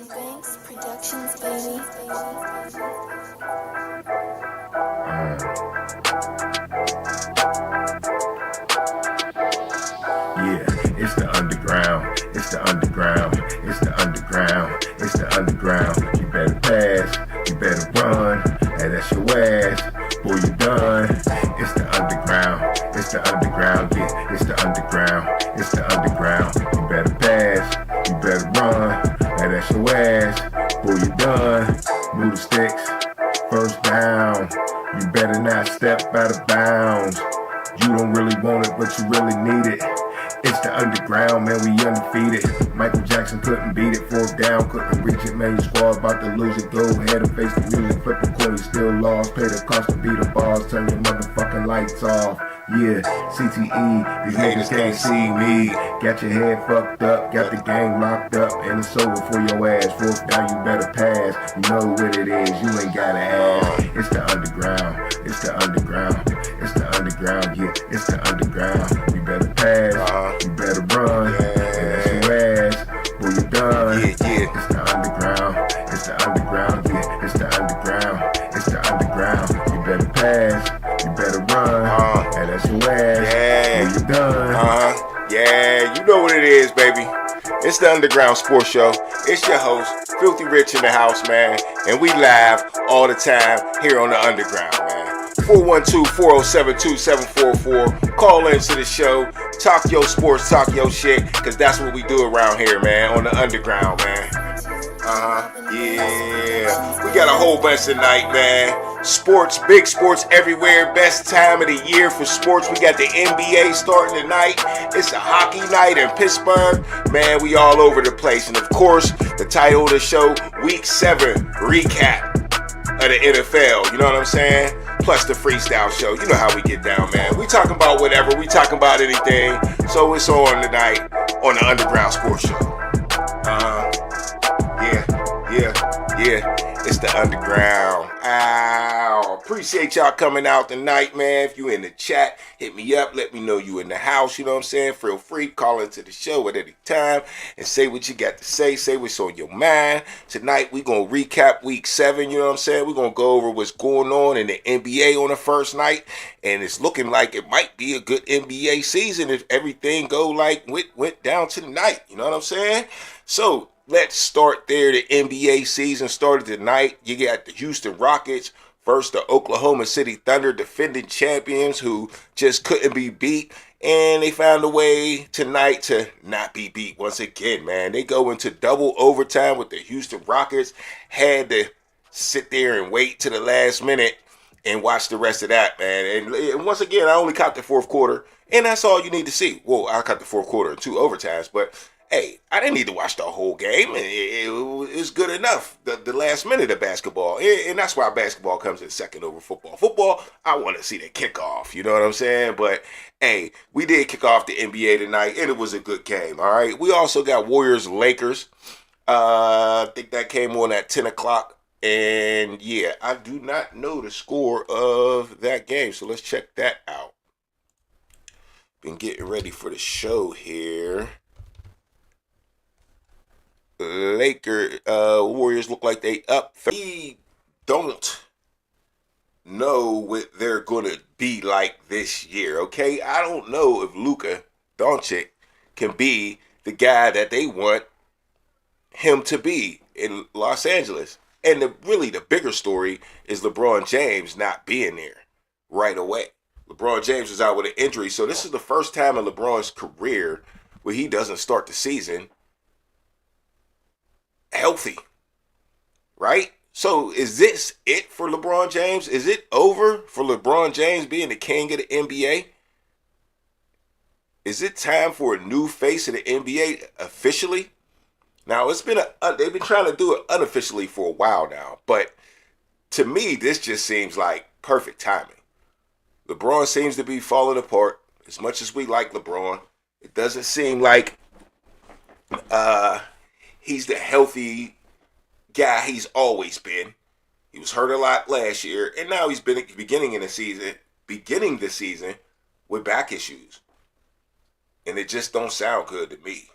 Banks Productions, baby. Yeah, it's the underground. It's the underground. It's the underground. It's the underground. You better pass. You better run. And that's your ass. Boy, you done. It's the underground. It's the underground. Yeah, it's the underground. It's the underground. You better pass. You better run. And that's your ass. Boy, you done. Move the sticks. First down. You better not step out of bounds. You don't really want it, but you really need it. It's the underground, man, we undefeated. Michael Jackson couldn't beat it, fourth down, couldn't reach it, man, your squad about to lose it. Go ahead and face the music, flip a coin, you still lost. Pay the cost to beat the balls, turn your motherfucking lights off. Yeah, CTE, these niggas can't see me. Got your head fucked up, got the gang locked up, and it's over for your ass. Fourth down, you better pass. You know what it is, you ain't gotta ask. It's the underground, it's the underground, it's the underground, yeah, it's the underground. You better pass, you better run, and that's your ass. Boy, you done. It's the underground, it's the underground, yeah, it's the underground, it's the underground. You better pass, you better run, and that's your ass. Boy, you done. Yeah, you know what it is, baby. It's the Underground Sports Show. It's your host, Filthy Rich in the house, man. And we live all the time here on the Underground, man. 412-407-2744. Call into the show. Talk your sports, talk your shit. Because that's what we do around here, man. On the Underground, man. Yeah. We got a whole bunch tonight, man. Sports, big sports everywhere. Best time of the year for sports. We got the NBA starting tonight. It's a hockey night in Pittsburgh. Man, we all over the place. And of course, the title of the show, Week 7 recap of the NFL. You know what I'm saying? Plus the freestyle show. You know how we get down, man. We talking about whatever. We talking about anything. So it's on tonight on the Underground Sports Show. Yeah. It's the Underground. Ow. Appreciate y'all coming out tonight, man. If you in the chat, hit me up. Let me know you in the house. You know what I'm saying? Feel free. Call into the show at any time and say what you got to say. Say what's on your mind. Tonight, we going to recap Week 7. You know what I'm saying? We're going to go over what's going on in the NBA on the first night. And it's looking like it might be a good NBA season if everything go like went down tonight. You know what I'm saying? So, let's start there. The NBA season started tonight. You got the Houston Rockets versus the Oklahoma City Thunder, defending champions who just couldn't be beat. And they found a way tonight to not be beat once again, man. They go into double overtime with the Houston Rockets. Had to sit there and wait to the last minute and watch the rest of that, man. And once again, I only caught the fourth quarter. And that's all you need to see. Well, I caught the fourth quarter and 2 overtimes, but hey, I didn't need to watch the whole game. It was good enough, the last minute of basketball. And that's why basketball comes in second over football. Football, I want to see the kickoff. You know what I'm saying? But, hey, we did kick off the NBA tonight, and it was a good game, all right? We also got Warriors-Lakers. I think that came on at 10 o'clock. And, yeah, I do not know the score of that game, so let's check that out. Been getting ready for the show here. Warriors look like they up. We don't know what they're going to be like this year, okay? I don't know if Luka Doncic can be the guy that they want him to be in Los Angeles. And really the bigger story is LeBron James not being there right away. LeBron James is out with an injury, so this is the first time in LeBron's career where he doesn't start the season healthy, right? So is this it for LeBron James? Is it over for LeBron James being the king of the NBA? Is it time for a new face of the NBA officially? Now, they've been trying to do it unofficially for a while now, but to me, this just seems like perfect timing. LeBron seems to be falling apart. As much as we like LeBron, it doesn't seem like he's the healthy guy he's always been. He was hurt a lot last year, and now he's been beginning the season with back issues. And it just don't sound good to me.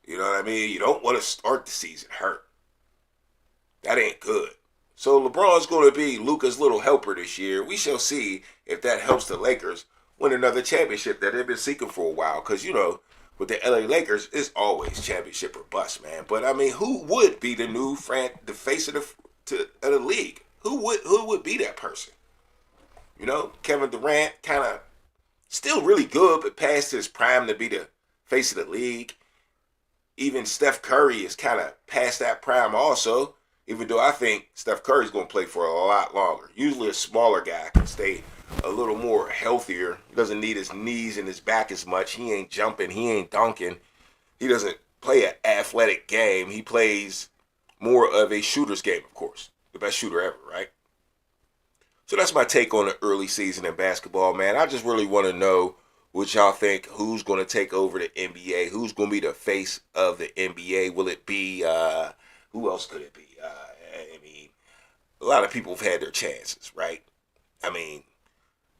You know what I mean? You don't want to start the season hurt. That ain't good. So LeBron's going to be Luka's little helper this year. We shall see if that helps the Lakers win another championship that they've been seeking for a while. Because, you know, with the LA Lakers, it's always championship or bust, man. But, I mean, who would be the new the face of the league? Who would be that person? You know, Kevin Durant kind of still really good, but past his prime to be the face of the league. Even Steph Curry is kind of past that prime also, even though I think Steph Curry's going to play for a lot longer. Usually a smaller guy can stay a little more healthier. He doesn't need his knees and his back as much. He ain't jumping. He ain't dunking. He doesn't play an athletic game. He plays more of a shooter's game, of course. The best shooter ever, right? So that's my take on the early season in basketball, man. I just really want to know what y'all think. Who's going to take over the NBA? Who's going to be the face of the NBA? Will it be, who else could it be? I mean, a lot of people have had their chances, right? I mean,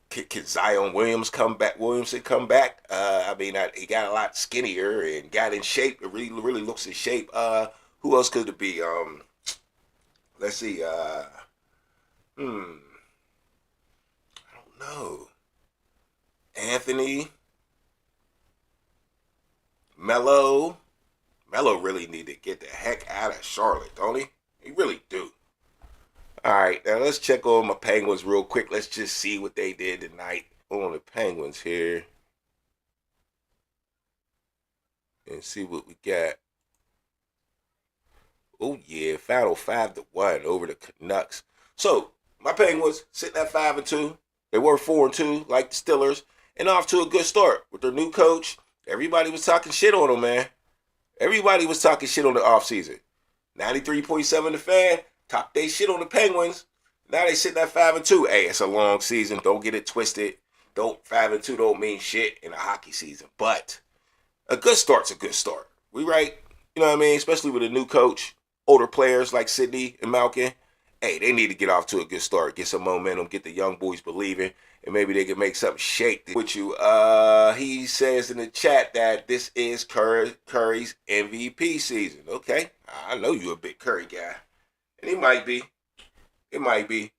can Zion Williamson come back? I mean, he got a lot skinnier and got in shape. It really looks in shape. Who else could it be? Let's see. I don't know. Anthony, Melo really need to get the heck out of Charlotte, don't he? He really do. All right, now let's check on my Penguins real quick. Let's just see what they did tonight on the Penguins here. And see what we got. Oh, yeah, final 5-1 over the Canucks. So, my Penguins sitting at 5-2. They were 4-2, like the Steelers. And off to a good start with their new coach. Everybody was talking shit on him, man. Everybody was talking shit on the offseason. 93.7 The Fan talked they shit on the Penguins. Now they sitting at 5-2. Hey, it's a long season. Don't get it twisted. 5-2 don't mean shit in a hockey season. But a good start's a good start. We right? You know what I mean? Especially with a new coach. Older players like Sidney and Malkin. Hey, they need to get off to a good start. Get some momentum. Get the young boys believing. And maybe they can make something shake with you. He says in the chat that this is Curry's MVP season. Okay. I know you're a big Curry guy. And he might be. It might be.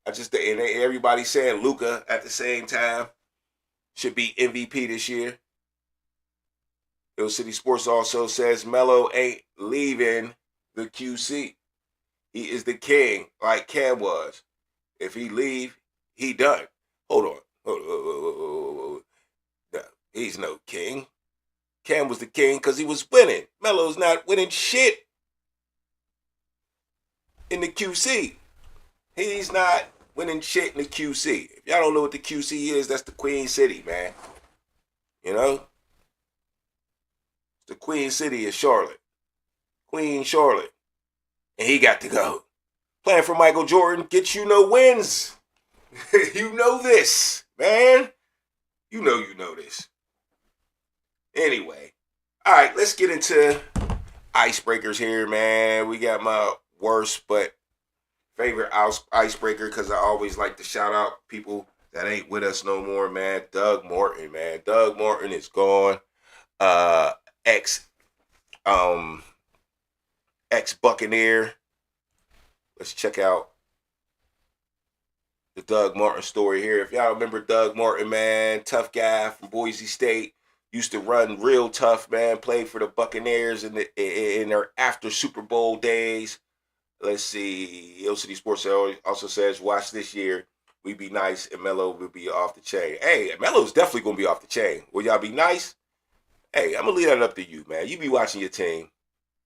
And everybody's saying Luka at the same time should be MVP this year. Hill City Sports also says Melo ain't leaving the QC. He is the king like Cam was. If he leave, he done. Hold on. No, he's no king. Cam was the king because he was winning. Melo's not winning shit in the QC. He's not winning shit in the QC. If y'all don't know what the QC is, that's the Queen City, man. You know? The Queen City is Charlotte. Queen Charlotte. And he got to go. Playing for Michael Jordan gets you no wins. You know this, man. You know this. Anyway. All right, let's get into icebreakers here, man. We got my worst but favorite icebreaker because I always like to shout out people that ain't with us no more, man. Doug Martin, man. Doug Martin is gone. Ex-Buccaneer. Let's check out the Doug Martin story here. If y'all remember Doug Martin, man, tough guy from Boise State. Used to run real tough, man. Played for the Buccaneers in their after Super Bowl days. Let's see. Hill City Sports also says, watch this year. We be nice and Melo will be off the chain. Hey, Melo's definitely going to be off the chain. Will y'all be nice? Hey, I'm going to leave that up to you, man. You be watching your team.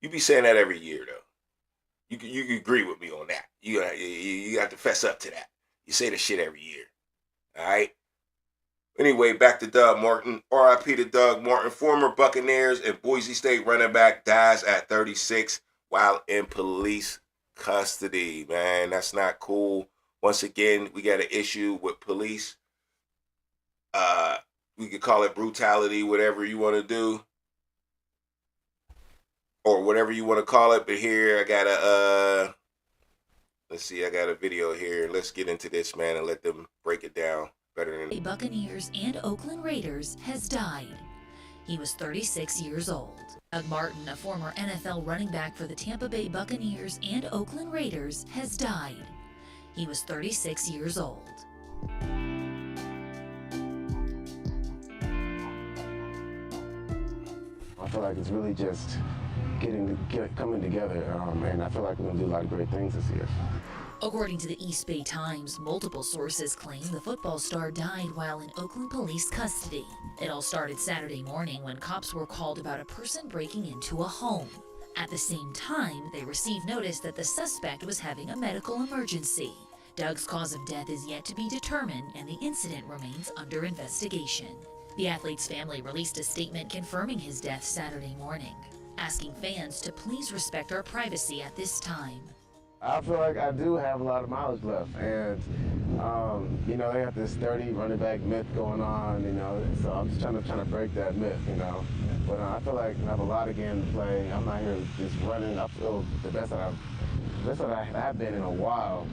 You be saying that every year, though. You agree with me on that. You have to fess up to that. You say the shit every year. All right? Anyway, back to Doug Martin. RIP to Doug Martin. Former Buccaneers and Boise State running back dies at 36 while in police custody. Man, that's not cool. Once again, we got an issue with police. We could call it brutality, whatever you want to do. Or whatever you want to call it. But here, I got I got a video here. Let's get into this, man, and let them break it down better than... Buccaneers and Oakland Raiders has died. He was 36 years old. Doug Martin, a former NFL running back for the Tampa Bay Buccaneers and Oakland Raiders, has died. He was 36 years old. I feel like it's really just coming together, and I feel like we're going to do a lot of great things this year. According to the East Bay Times, multiple sources claim the football star died while in Oakland police custody. It all started Saturday morning when cops were called about a person breaking into a home. At the same time, they received notice that the suspect was having a medical emergency. Doug's cause of death is yet to be determined, and the incident remains under investigation. The athlete's family released a statement confirming his death Saturday morning, asking fans to please respect our privacy at this time. I feel like I do have a lot of mileage left, and they have this 30 running back myth going on, so I'm just trying to break that myth, But I feel like I have a lot of game to play. I'm not here just running. I feel the best that I have been in a while.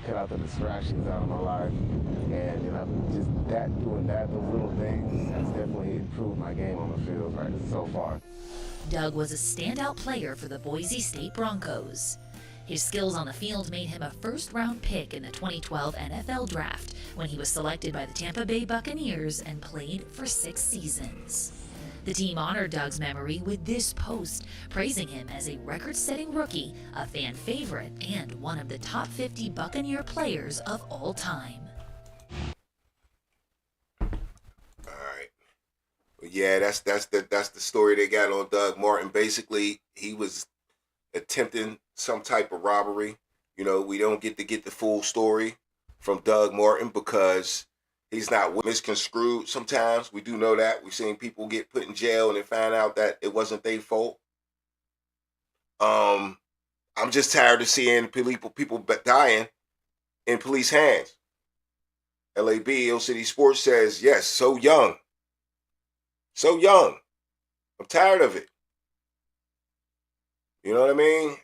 Cut out the distractions out of my life, and just doing those little things has definitely improved my game on the field so far. Doug was a standout player for the Boise State Broncos. His skills on the field made him a first-round pick in the 2012 NFL Draft when he was selected by the Tampa Bay Buccaneers and played for 6 seasons. The team honored Doug's memory with this post, praising him as a record-setting rookie, a fan favorite, and one of the top 50 Buccaneer players of all time. Yeah, that's the story they got on Doug Martin. Basically, he was attempting some type of robbery. We don't get the full story from Doug Martin because he's not misconstrued sometimes. We do know that. We've seen people get put in jail and they find out that it wasn't their fault. I'm just tired of seeing people dying in police hands. LAB, Ill City Sports says, yes, so young. So young. I'm tired of it. You know what I mean?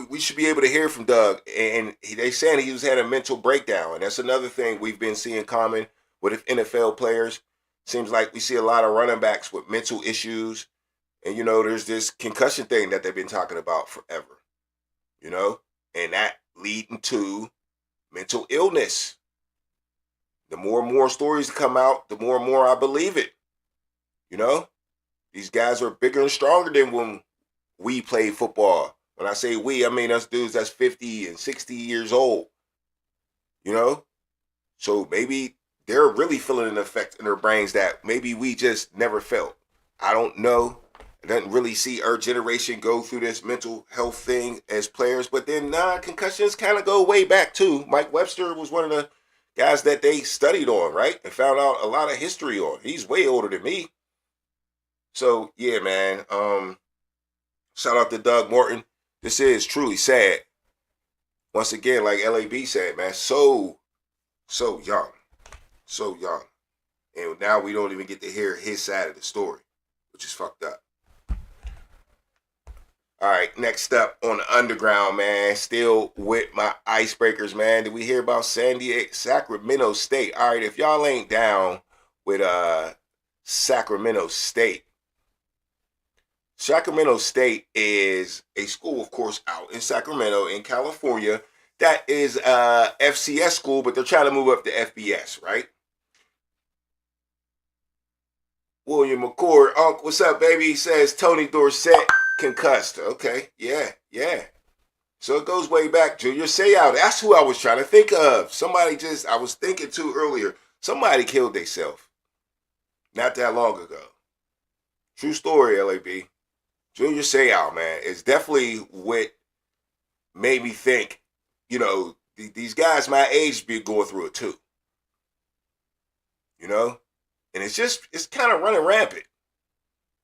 We should be able to hear from Doug. And they saying he was had a mental breakdown. And that's another thing we've been seeing common with NFL players. Seems like we see a lot of running backs with mental issues. And, there's this concussion thing that they've been talking about forever. And that leading to mental illness. The more and more stories come out, the more and more I believe it. These guys are bigger and stronger than when we played football. When I say we, I mean us dudes that's 50 and 60 years old. So maybe they're really feeling an effect in their brains that maybe we just never felt. I don't know. I didn't really see our generation go through this mental health thing as players. But then, concussions kind of go way back too. Mike Webster was one of the guys that they studied on, right? And found out a lot of history on. He's way older than me. So, yeah, man. Shout out to Doug Martin. This is truly sad. Once again, like LAB said, man, so young. So young. And now we don't even get to hear his side of the story, which is fucked up. All right, next up on the underground, man. Still with my icebreakers, man. Did we hear about Sacramento State? All right, if y'all ain't down with Sacramento State. Sacramento State is a school, of course, out in Sacramento in California. That is a FCS school, but they're trying to move up to FBS, right? William McCord, Unc, what's up, baby? He says Tony Dorsett concussed. Okay, yeah. So it goes way back. Junior Seau, that's who I was trying to think of. I was thinking too earlier. Somebody killed themselves not that long ago. True story, LAB. Junior Seau, man, is definitely what made me think, these guys my age be going through it too. And it's kind of running rampant.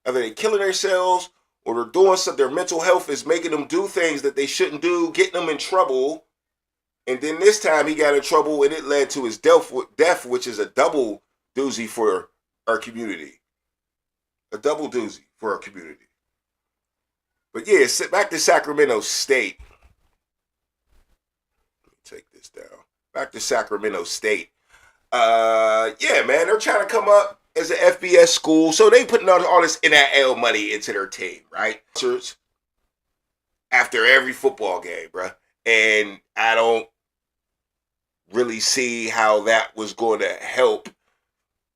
Either they're killing themselves or they're doing something. Their mental health is making them do things that they shouldn't do, getting them in trouble. And then this time he got in trouble and it led to his death, which is a double doozy for our community. A double doozy for our community. But yeah, back to Sacramento State. Let me take this down. Back to Sacramento State. Yeah, man, they're trying to come up as an FBS school, so they putting all this NIL money into their team, right? After every football game, bro. And I don't really see how that was going to help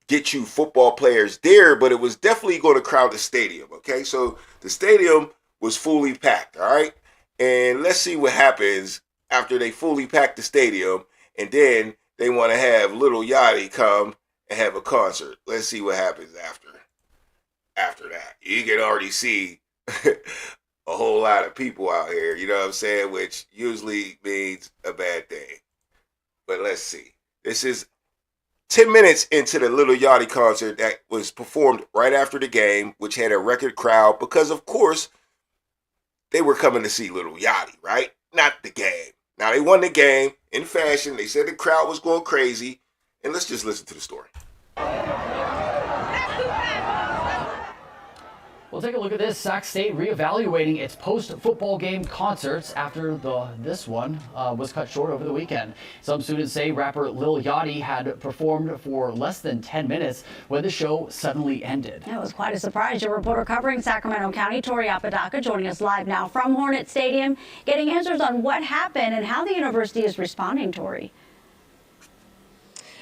get you football players there, but it was definitely going to crowd the stadium, okay? So the stadium was fully packed, all right? And let's see what happens after they fully pack the stadium, and then they want to have Lil Yachty come and have a concert. Let's see what happens after that. You can already see a whole lot of people out here, you know what I'm saying, which usually means a bad thing. But let's see. This is 10 minutes into the Lil Yachty concert that was performed right after the game, which had a record crowd because, of course, they were coming to see Lil Yachty, right? Not the game. Now, they won the game in fashion. They said the crowd was going crazy. And let's just listen to the story. We'll take a look at this. Sac State reevaluating its post-football game concerts after this one was cut short over the weekend. Some students say rapper Lil Yachty had performed for less than 10 minutes when the show suddenly ended. It was quite a surprise. Your reporter covering Sacramento County, Tori Apodaca, joining us live now from Hornet Stadium, getting answers on what happened and how the university is responding, Tori.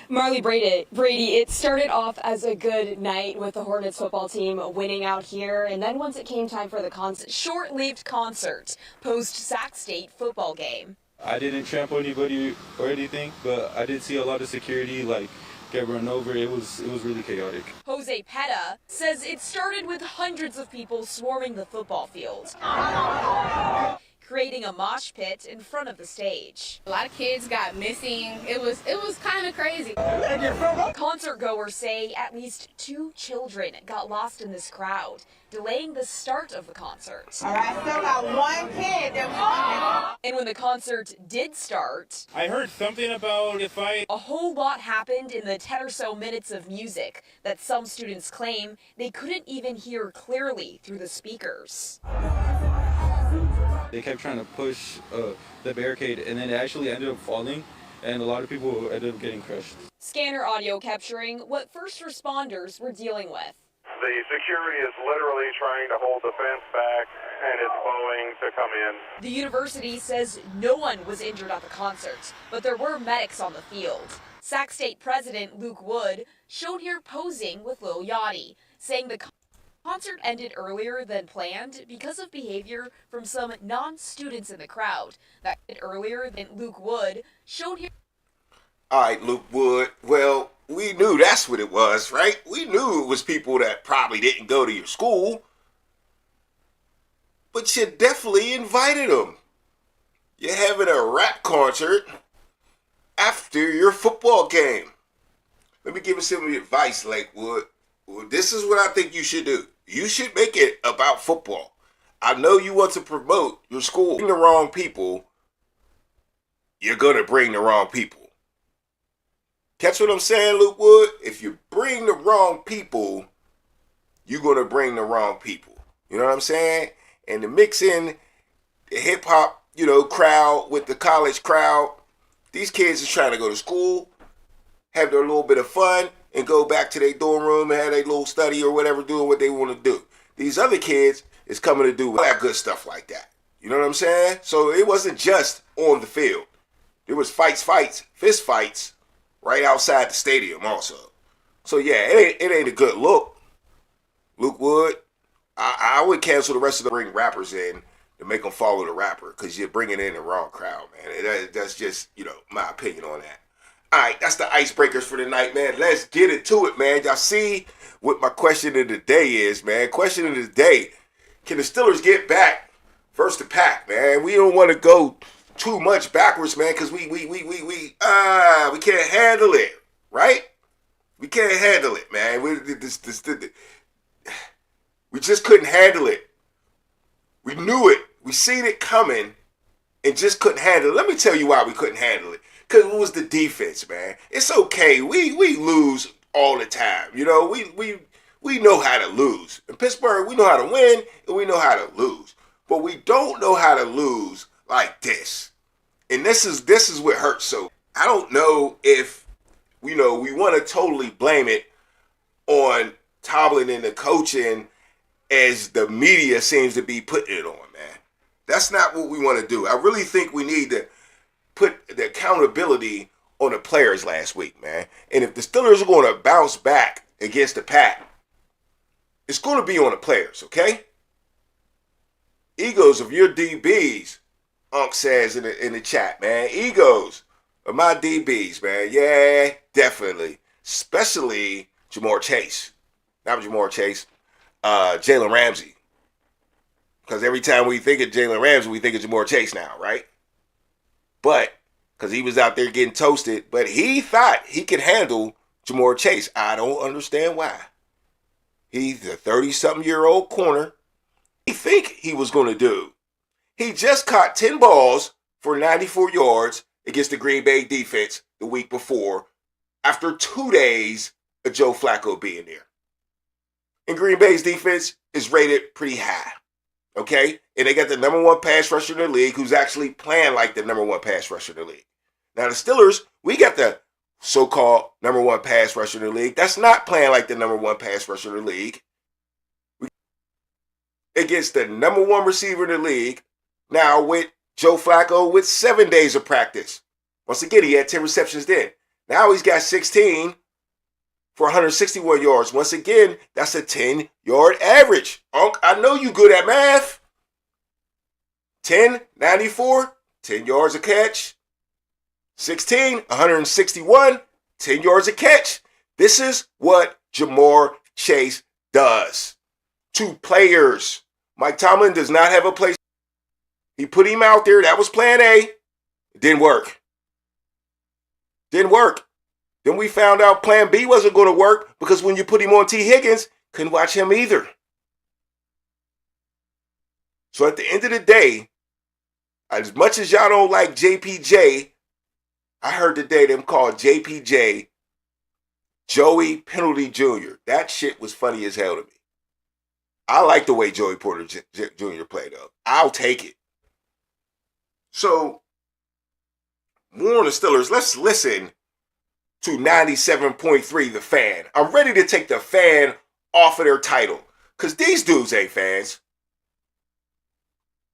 Marley Brady, it started off as a good night with the Hornets football team winning out here, and then once it came time for the short-lived concert post-Sac State football game. I didn't trample anybody or anything, but I did see a lot of security get run over. It was really chaotic. Jose Peta says it started with hundreds of people swarming the football field, creating a mosh pit in front of the stage. A lot of kids got missing. It was kind of crazy. Concert goers say at least 2 children got lost in this crowd, delaying the start of the concert. All right, still got 1 kid that And when the concert did start, I heard something about a fight. A whole lot happened in the 10 or so minutes of music that some students claim they couldn't even hear clearly through the speakers. They kept trying to push the barricade, and then it actually ended up falling, and a lot of people ended up getting crushed. Scanner audio capturing what first responders were dealing with. The security is literally trying to hold the fence back, and it's bowing to come in. The university says no one was injured at the concert, but there were medics on the field. Sac State President Luke Wood shown here posing with Lil Yachty, saying the concert ended earlier than planned because of behavior from some non-students in the crowd. That ended earlier than Luke Wood showed here. All right, Luke Wood. Well, we knew that's what it was, right? We knew it was people that probably didn't go to your school. But you definitely invited them. You're having a rap concert after your football game. Let me give you some advice, Lakewood. Well, this is what I think you should do. You should make it about football. I know you want to promote your school. Bring the wrong people, you're going to bring the wrong people. Catch what I'm saying, Luke Wood? If you bring the wrong people, you're going to bring the wrong people. You know what I'm saying? And to mix in the hip-hop, crowd with the college crowd, these kids is trying to go to school, have their little bit of fun, and go back to their dorm room and have their little study or whatever, doing what they want to do. These other kids is coming to do all that good stuff like that. You know what I'm saying? So it wasn't just on the field. There was fights, fist fights right outside the stadium also. So yeah, it ain't a good look. Luke Wood, I would cancel the rest of the bring rappers in to make them follow the rapper because you're bringing in the wrong crowd, man. That's just, my opinion on that. All right, that's the icebreakers for the night, man. Let's get into it, man. Y'all see what my question of the day is, man. Question of the day. Can the Steelers get back versus the Pack, man? We don't want to go too much backwards, man, because we can't handle it, right? We can't handle it, man. We just couldn't handle it. We knew it. We seen it coming and just couldn't handle it. Let me tell you why we couldn't handle it. Because it was the defense, man. It's okay. We lose all the time. We know how to lose. In Pittsburgh, we know how to win and we know how to lose. But we don't know how to lose like this. And this is what hurts. So I don't know if we want to totally blame it on Tomlin and the coaching as the media seems to be putting it on, man. That's not what we want to do. I really think we need to put the accountability on the players last week, man. And if the Steelers are going to bounce back against the Pack, it's going to be on the players, okay? Egos of your DBs, Unc says in the chat, man. Egos of my DBs, man. Yeah, definitely. Especially Jamar Chase. Not Jamar Chase. Jalen Ramsey. Because every time we think of Jalen Ramsey, we think of Jamar Chase now, right? But, because he was out there getting toasted, but he thought he could handle Jamar Chase. I don't understand why. He's a 30-something-year-old corner. He think he was going to do. He just caught 10 balls for 94 yards against the Green Bay defense the week before after 2 days of Joe Flacco being there. And Green Bay's defense is rated pretty high, okay? And they got the number one pass rusher in the league who's actually playing like the number one pass rusher in the league. Now, the Steelers, we got the so-called number one pass rusher in the league. That's not playing like the number one pass rusher in the league. Against the number one receiver in the league, now with Joe Flacco with 7 days of practice. Once again, he had 10 receptions then. Now he's got 16 for 161 yards. Once again, that's a 10-yard average. Unc, I know you good at math. 10, 94, 10 yards a catch. 16, 161, 10 yards a catch. This is what Jamar Chase does to players. Mike Tomlin does not have a place. He put him out there. That was plan A. It didn't work. Didn't work. Then we found out plan B wasn't going to work because when you put him on T. Higgins, couldn't watch him either. So at the end of the day, as much as y'all don't like JPJ, I heard today them call JPJ Joey Penalty Jr. That shit was funny as hell to me. I like the way Joey Porter Jr. played, though. I'll take it. So, more on the Steelers. Let's listen to 97.3 The Fan. I'm ready to take the Fan off of their title. Because these dudes ain't fans.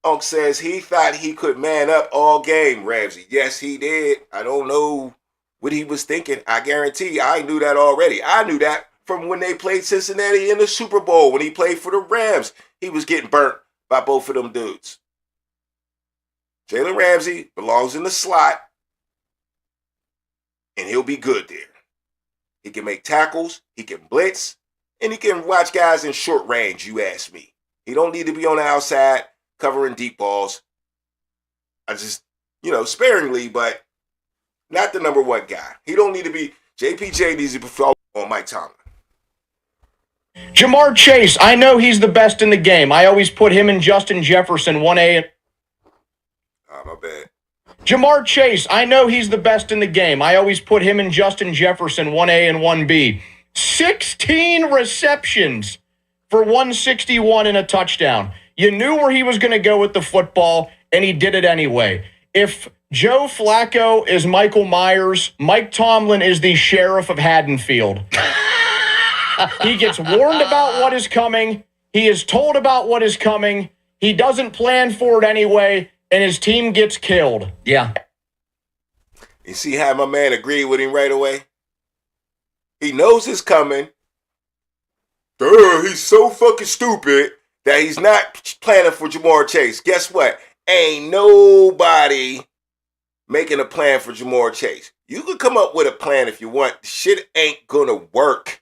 Unc says he thought he could man up all game, Ramsey. Yes, he did. I don't know what he was thinking. I guarantee I knew that already. I knew that from when they played Cincinnati in the Super Bowl. When he played for the Rams, he was getting burnt by both of them dudes. Jalen Ramsey belongs in the slot, and he'll be good there. He can make tackles, he can blitz, and he can watch guys in short range, you ask me. He don't need to be on the outside covering deep balls. I just, sparingly, but not the number one guy. He don't need to be. JPJ needs to be on Mike Tomlin. Jamar Chase, I know he's the best in the game. I always put him and Justin Jefferson 1A. My bad. Jamar Chase, I know he's the best in the game. I always put him and Justin Jefferson 1A and 1B. 16 receptions for 161 and a touchdown. You knew where he was going to go with the football, and he did it anyway. If Joe Flacco is Michael Myers, Mike Tomlin is the sheriff of Haddonfield. He gets warned about what is coming. He is told about what is coming. He doesn't plan for it anyway, and his team gets killed. Yeah. You see how my man agreed with him right away? He knows it's coming. He's so fucking stupid that he's not planning for Jamar Chase. Guess what? Ain't nobody making a plan for Jamar Chase. You can come up with a plan if you want. Shit ain't gonna work.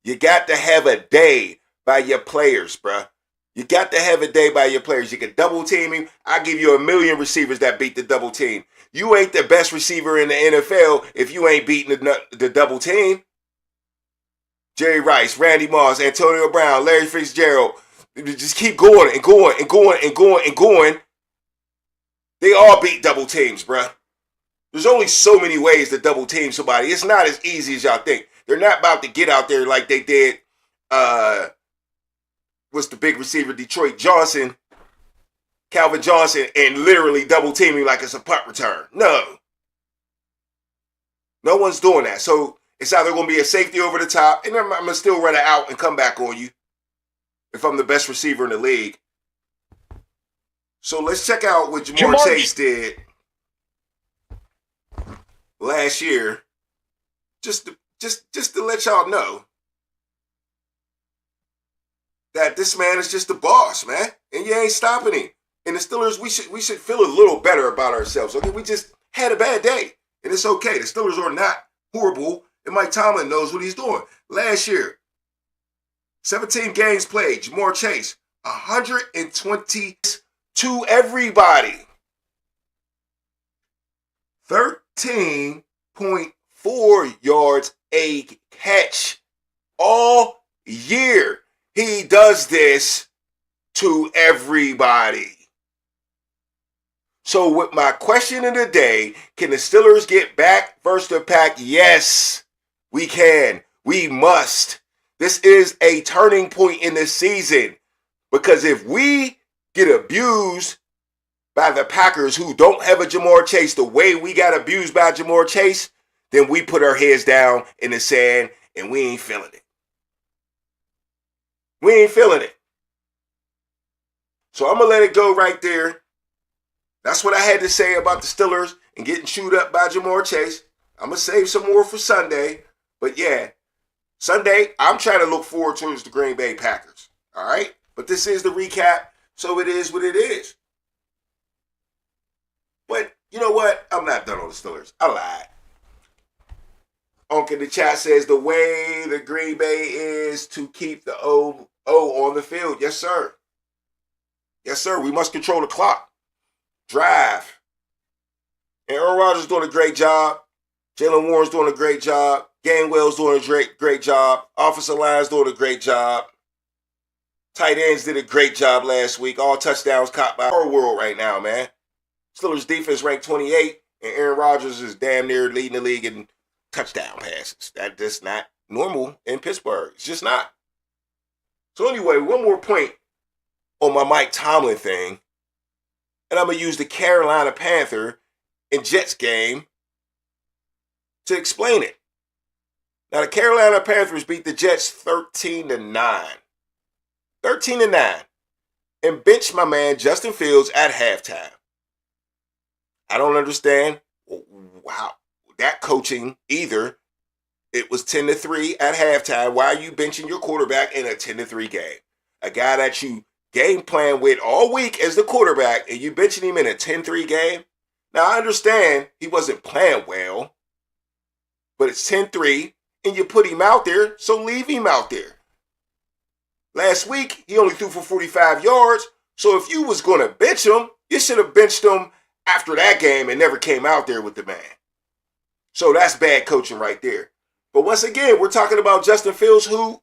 You got to have a day by your players, bruh. You got to have a day by your players. You can double team him. I give you a million receivers that beat the double team. You ain't the best receiver in the NFL if you ain't beating the double team. Jerry Rice, Randy Moss, Antonio Brown, Larry Fitzgerald. Just keep going and going and going and going and going. They all beat double teams, bruh. There's only so many ways to double team somebody. It's not as easy as y'all think. They're not about to get out there like they did, what's the big receiver, Detroit Johnson, Calvin Johnson, and literally double team him like it's a punt return. No. No one's doing that. So It's either going to be a safety over the top, and I'm going to still run it out and come back on you if I'm the best receiver in the league. So let's check out what Jamar Chase did last year, just to let y'all know that this man is just the boss, man, and you ain't stopping him. And the Steelers, we should feel a little better about ourselves. Okay, we just had a bad day, and it's okay. The Steelers are not horrible, and Mike Tomlin knows what he's doing. Last year, 17 games played, Jamar Chase, 120 to everybody. 13.4 yards a catch all year. He does this to everybody. So with my question of the day, can the Steelers get back versus the Pack? Yes, we can. We must. This is a turning point in the season, because if we get abused by the Packers, who don't have a Jamar Chase the way we got abused by Jamar Chase, then we put our heads down in the sand and we ain't feeling it. We ain't feeling it. So I'm going to let it go right there. That's what I had to say about the Steelers and getting chewed up by Jamar Chase. I'm going to save some more for Sunday. But yeah, Sunday, I'm trying to look forward towards the Green Bay Packers. All right? But this is the recap, so it is what it is. But you know what? I'm not done on the Steelers. I lied. Onk in the chat says the way the Green Bay is to keep the O on the field. Yes, sir. Yes, sir. We must control the clock. Drive. And Aaron Rodgers is doing a great job. Jalen Warren's doing a great job. Gainwell's doing a great job. Offensive line's doing a great job. Tight ends did a great job last week. All touchdowns caught by our world right now, man. Steelers defense ranked 28, and Aaron Rodgers is damn near leading the league in touchdown passes. That's just not normal in Pittsburgh. It's just not. So anyway, one more point on my Mike Tomlin thing, and I'm going to use the Carolina Panther and Jets game to explain it. Now, the Carolina Panthers beat the Jets 13-9. 13-9. And benched my man Justin Fields at halftime. I don't understand how that coaching either. It was 10-3 at halftime. Why are you benching your quarterback in a 10-3 game? A guy that you game plan with all week as the quarterback, and you benching him in a 10-3 game? Now, I understand he wasn't playing well, but it's 10-3, and you put him out there, so leave him out there. Last week, he only threw for 45 yards, so if you was going to bench him, you should have benched him after that game and never came out there with the man. So that's bad coaching right there. But once again, we're talking about Justin Fields, who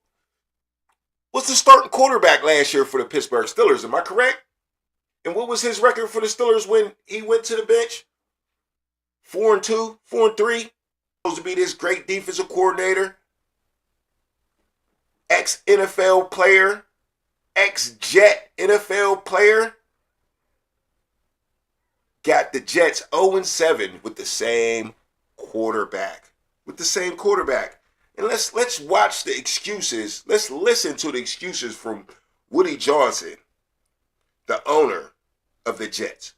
was the starting quarterback last year for the Pittsburgh Steelers. Am I correct? And what was his record for the Steelers when he went to the bench? 4-2, 4-3. Supposed to be this great defensive coordinator. Ex-NFL player. Ex-Jet NFL player. Got the Jets 0-7 with the same quarterback. And let's watch the excuses. Let's listen to the excuses from Woody Johnson, the owner of the Jets.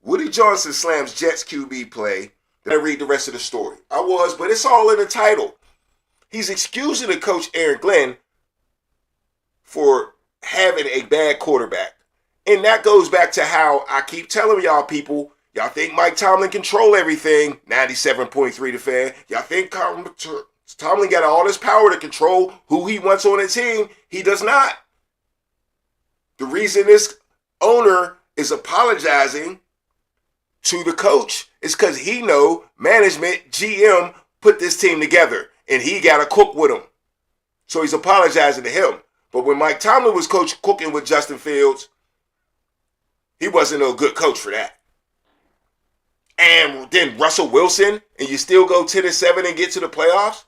Woody Johnson slams Jets QB play. Then I read the rest of the story. But it's all in the title. He's excusing the coach Aaron Glenn for having a bad quarterback. And that goes back to how I keep telling y'all people, y'all think Mike Tomlin control everything, 97.3 the fan. Y'all think Tomlin got all this power to control who he wants on the team. He does not. The reason this owner is apologizing to the coach is because he know management, GM, put this team together. And he got to cook with him. So he's apologizing to him. But when Mike Tomlin was cooking with Justin Fields, he wasn't no good coach for that. And then Russell Wilson, and you still go 10-7 and get to the playoffs?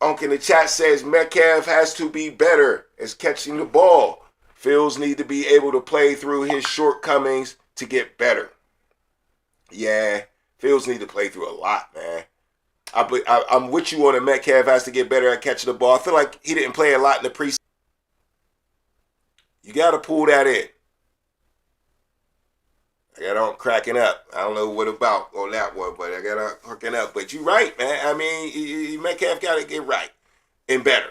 Onk in the chat says Metcalf has to be better as catching the ball. Fields need to be able to play through his shortcomings to get better. Yeah, Fields need to play through a lot, man. I'm with you on the Metcalf has to get better at catching the ball. I feel like he didn't play a lot in the preseason. You got to pull that in. I got on cracking up. I don't know what about on that one, but I got on hooking up. But you're right, man. I mean, Metcalf got to get right and better.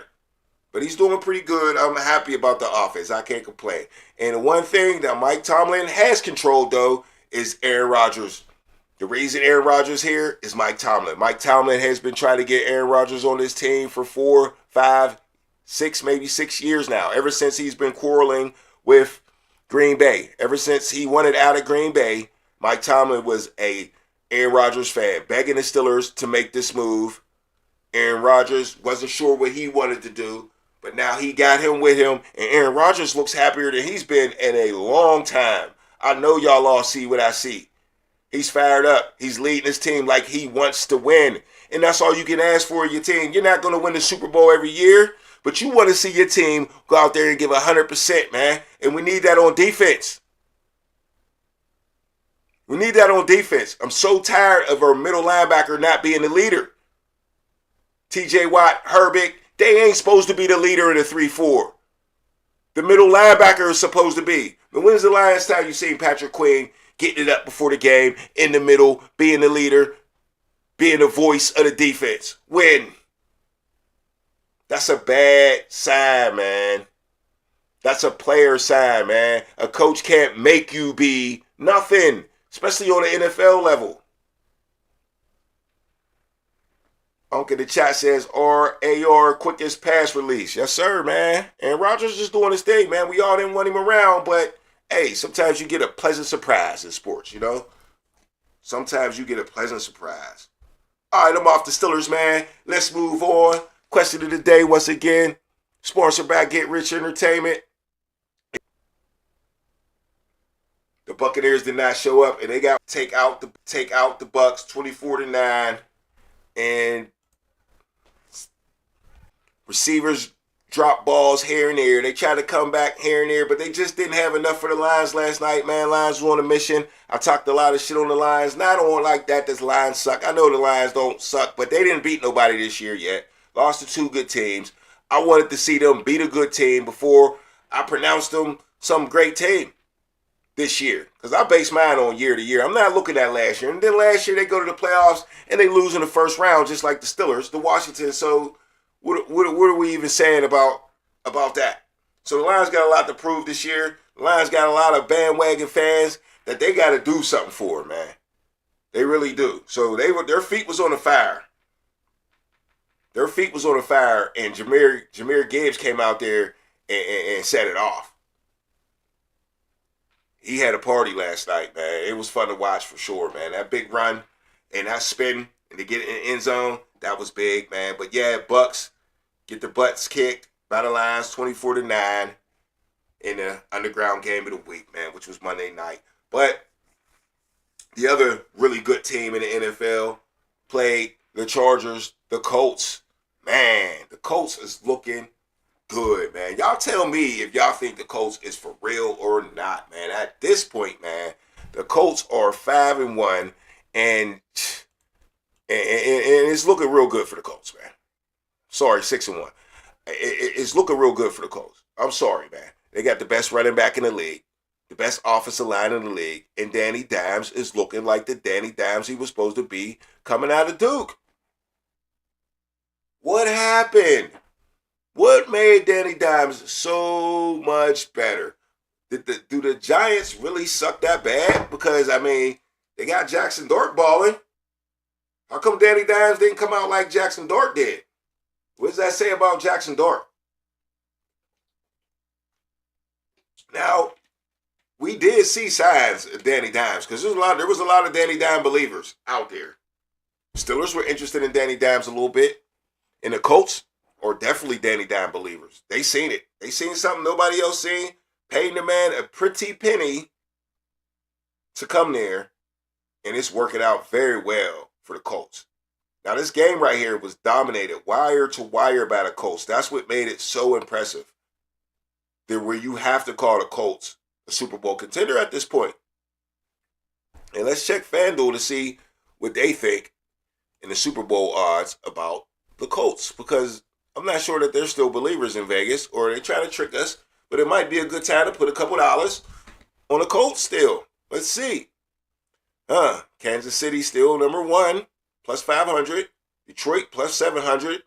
But he's doing pretty good. I'm happy about the offense. I can't complain. And the one thing that Mike Tomlin has controlled, though, is Aaron Rodgers. The reason Aaron Rodgers here is Mike Tomlin. Mike Tomlin has been trying to get Aaron Rodgers on this team for 4, 5, 6, maybe 6 years now. Ever since he's been quarreling with Green Bay. Ever since he wanted out of Green Bay, Mike Tomlin was a Aaron Rodgers fan, begging the Steelers to make this move. Aaron Rodgers wasn't sure what he wanted to do, but now he got him with him, and Aaron Rodgers looks happier than he's been in a long time. I know y'all all see what I see. He's fired up. He's leading his team like he wants to win. And that's all you can ask for in your team. You're not going to win the Super Bowl every year, but you want to see your team go out there and give 100%, man. And we need that on defense. We need that on defense. I'm so tired of our middle linebacker not being the leader. TJ Watt, Herbig, they ain't supposed to be the leader in the 3-4. The middle linebacker is supposed to be. But when's the last time you seen Patrick Queen getting it up before the game, in the middle, being the leader, being the voice of the defense? When? That's a bad sign, man. That's a player sign, man. A coach can't make you be nothing, especially on the NFL level. Uncle in the chat says, RAR quickest pass release. Yes, sir, man. And Rodgers just doing his thing, man. We all didn't want him around, but hey, sometimes you get a pleasant surprise in sports, you know? Sometimes you get a pleasant surprise. All right, I'm off the Steelers, man. Let's move on. Question of the day, once again, sponsored by Get Rich Entertainment. The Buccaneers did not show up, and they got to take out the Bucks 24-9, and receivers drop balls here and there. They tried to come back here and there, but they just didn't have enough for the Lions last night, man. Lions was on a mission. I talked a lot of shit on the Lions. Not on like that, this Lions suck. I know the Lions don't suck, but they didn't beat nobody this year yet. Lost to 2 good teams. I wanted to see them beat a good team before I pronounced them some great team this year. Because I base mine on year to year. I'm not looking at last year. And then last year they go to the playoffs and they lose in the first round just like the Steelers, the Washington. So what are we even saying about that? So the Lions got a lot to prove this year. The Lions got a lot of bandwagon fans that they got to do something for, man. They really do. So their feet was on the fire. Their feet was on the fire, and Jahmyr Gibbs came out there and set it off. He had a party last night, man. It was fun to watch for sure, man. That big run and that spin and to get in the end zone, that was big, man. But yeah, Bucks get their butts kicked by the Lions 24-9 in the underground game of the week, man, which was Monday night. But the other really good team in the NFL played the Chargers, the Colts. Man, the Colts is looking good, man. Y'all tell me if y'all think the Colts is for real or not, man. At this point, man, the Colts are 5-1, and it's looking real good for the Colts, man. Sorry, 6-1. It's looking real good for the Colts. I'm sorry, man. They got the best running back in the league, the best offensive line in the league, and Danny Dimes is looking like the Danny Dimes he was supposed to be coming out of Duke. What happened? What made Danny Dimes so much better? Do the Giants really suck that bad? Because, I mean, they got Jackson Dart balling. How come Danny Dimes didn't come out like Jackson Dart did? What does that say about Jackson Dart? Now, we did see signs of Danny Dimes because there was a lot of Danny Dimes believers out there. Steelers were interested in Danny Dimes a little bit. And the Colts are definitely Danny Dimes believers. They seen it. They seen something nobody else seen. Paying the man a pretty penny to come there. And it's working out very well for the Colts. Now, this game right here was dominated wire to wire by the Colts. That's what made it so impressive. That where you have to call the Colts a Super Bowl contender at this point. And let's check FanDuel to see what they think in the Super Bowl odds about the Colts, because I'm not sure that they're still believers in Vegas, or they try to trick us, but it might be a good time to put a couple dollars on the Colts still. Let's see. Kansas City still number 1, plus 500. Detroit, plus 700.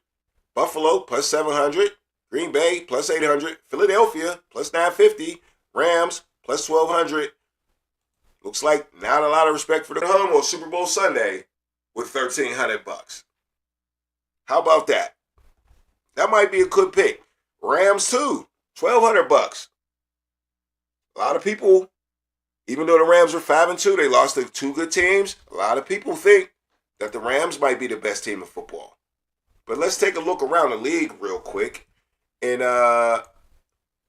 Buffalo, plus 700. Green Bay, plus 800. Philadelphia, plus 950. Rams, plus 1,200. Looks like not a lot of respect for the home on Super Bowl Sunday with $1,300. How about that? That might be a good pick. Rams too, $1,200. A lot of people, even though the Rams are 5-2, they lost to 2 good teams. A lot of people think that the Rams might be the best team in football. But let's take a look around the league real quick and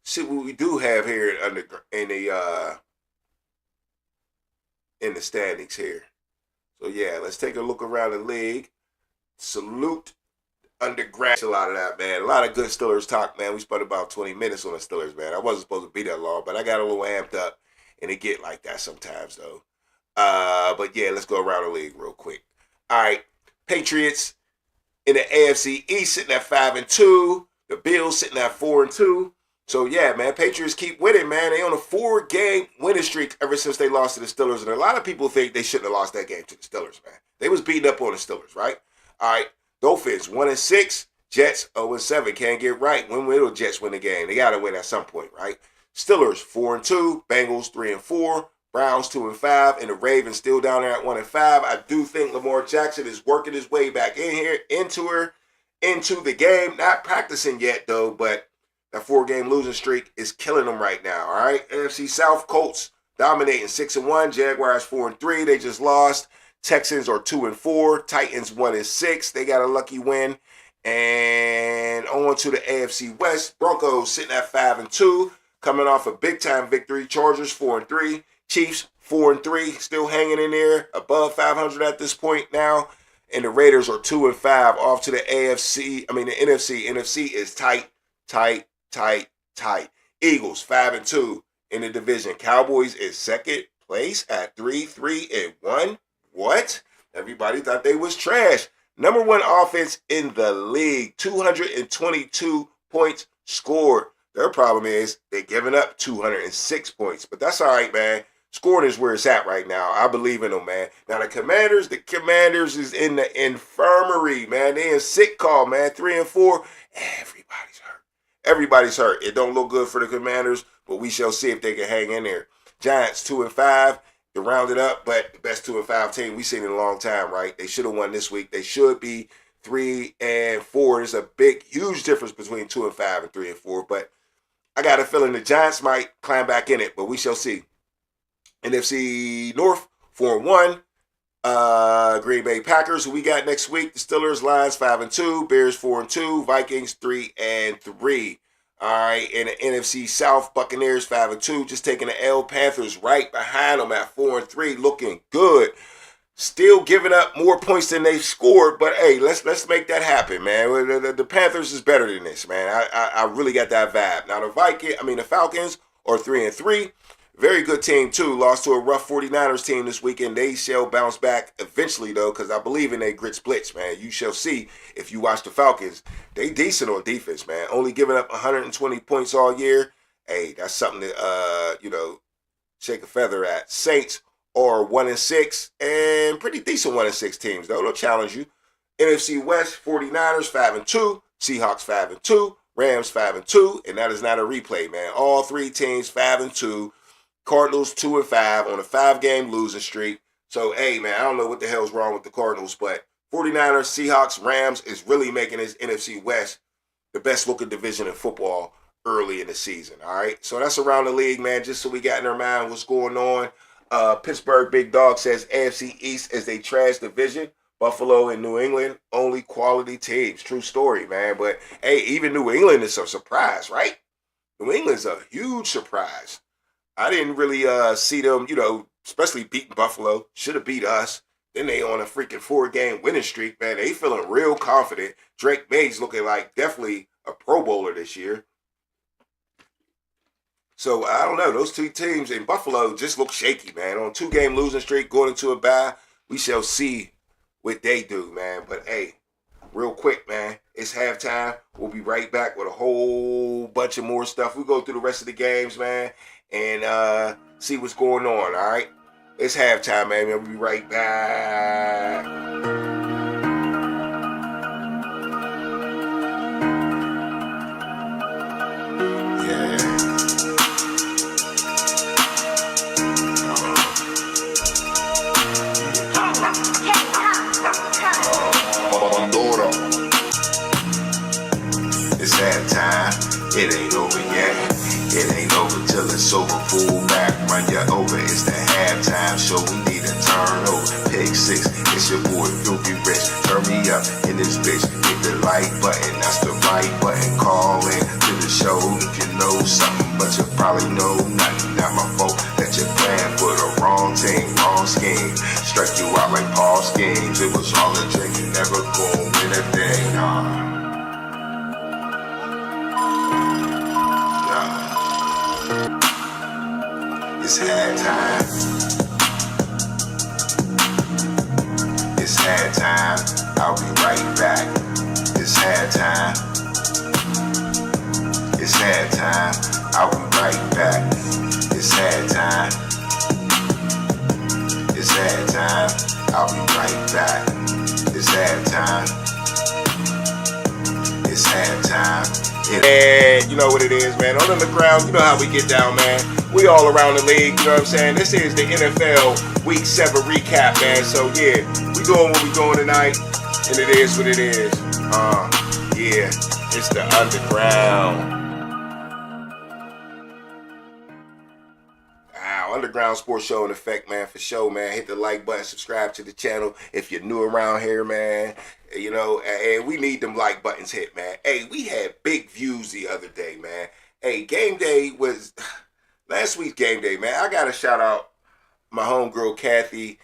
see what we do have here in the standings here. So yeah, let's take a look around the league. Salute underground. A lot of that, man. A lot of good Steelers talk, man. We spent about 20 minutes on the Steelers, man. I wasn't supposed to be that long, but I got a little amped up, and it get like that sometimes, though. But yeah, let's go around the league real quick. All right, Patriots in the AFC East sitting at 5-2. The Bills sitting at 4-2. So yeah, man, Patriots keep winning, man. They on a 4-game winning streak ever since they lost to the Steelers, and a lot of people think they shouldn't have lost that game to the Steelers, man. They was beating up on the Steelers, right? All right, Dolphins 1-6, Jets 0-7. Can't get right. When will the Jets win the game? They gotta win at some point, right? Steelers 4-2, Bengals 3-4, Browns 2-5, and the Ravens still down there at 1-5. I do think Lamar Jackson is working his way back in here into the game. Not practicing yet though, but that 4-game losing streak is killing them right now. All right, NFC South, Colts dominating 6-1, Jaguars 4-3. They just lost. Texans are 2-4, Titans 1-6. They got a lucky win. And on to the AFC West, Broncos sitting at 5-2, coming off a big time victory. Chargers 4-3, Chiefs 4-3, still hanging in there above 500 at this point now. And the Raiders are 2-5, off to the NFC. The NFC. NFC is tight. Eagles 5-2 in the division. Cowboys is second place at 3-1. What? Everybody thought they was trash. Number 1 offense in the league, 222 points scored. Their problem is they're giving up 206 points, but that's all right, man. Scoring is where it's at right now. I believe in them, man. Now the Commanders is in the infirmary, man. They in sick call, man. 3-4. Everybody's hurt. It don't look good for the Commanders, but we shall see if they can hang in there. Giants 2-5. To round it up, but the best 2-5 team we've seen in a long time, right? They should have won this week. They should be 3-4. There's a big, huge difference between 2-5 and 3-4, but I got a feeling the Giants might climb back in it, but we shall see. NFC North 4-1. Green Bay Packers, who we got next week. The Steelers, Lions 5-2. Bears 4-2. Vikings 3-3. All right, in the NFC South, Buccaneers 5-2, just taking the L. Panthers right behind them at 4-3, looking good. Still giving up more points than they've scored, but hey, let's make that happen, man. The Panthers is better than this, man. I really got that vibe. Now the Falcons are 3-3. Very good team too. Lost to a rough 49ers team this weekend. They shall bounce back eventually though, because I believe in their grits blitz, man. You shall see if you watch the Falcons. They decent on defense, man. Only giving up 120 points all year. Hey, that's something to shake a feather at. Saints are 1-6 and pretty decent 1-6 teams though. They'll challenge you. NFC West, 49ers 5-2, Seahawks 5-2, Rams 5-2, and that is not a replay, man. All 3 teams 5-2. Cardinals 2-5 on a 5-game losing streak. So, hey, man, I don't know what the hell's wrong with the Cardinals, but 49ers, Seahawks, Rams is really making this NFC West the best looking division in football early in the season, all right? So that's around the league, man, just so we got in our mind what's going on. Pittsburgh Big Dog says AFC East is a trash division. Buffalo and New England, only quality teams. True story, man. But, hey, even New England is a surprise, right? New England's a huge surprise. I didn't really see them, especially beating Buffalo. Should have beat us. Then they on a freaking 4-game winning streak, man. They feeling real confident. Drake May's looking like definitely a Pro Bowler this year. So, I don't know. Those 2 teams in Buffalo just look shaky, man. On a 2-game losing streak, going into a bye, we shall see what they do, man. But hey, real quick, man, it's halftime. We'll be right back with a whole bunch of more stuff. We go through the rest of the games, man, and see what's going on, all right? It's halftime, man. We'll be right back. It's halftime, it ain't over yet. It ain't over till it's over. Full back, run you over. It's the halftime show. We need a turnover. Pick six, it's your boy Filthy Rich. Turn me up in this bitch. Hit the like button, that's the right button. Call in to the show if you know something, but you probably know nothing. Not my fault that you're playing for the wrong team, wrong scheme. Strike you out like Paul schemes. It was all a dream. You never gonna win a thing, nah. It's halftime. It's halftime. I'll be right back. It's halftime. It's halftime. I'll be right back. It's halftime. It's halftime. I'll be right back. It's halftime. It's halftime. And you know what it is, man. On the ground, you know how we get down, man. We all around the league, you know what I'm saying? This is the NFL Week 7 recap, man. So, yeah, we doing what we doing tonight, and it is what it is. Yeah, it's the underground. Wow, Underground Sports Show in effect, man, for sure, man. Hit the like button, subscribe to the channel if you're new around here, man. You know, and we need them like buttons hit, man. Hey, we had big views the other day, man. Hey, game day was... Last week's game day, man, I got to shout out my homegirl, Kathy,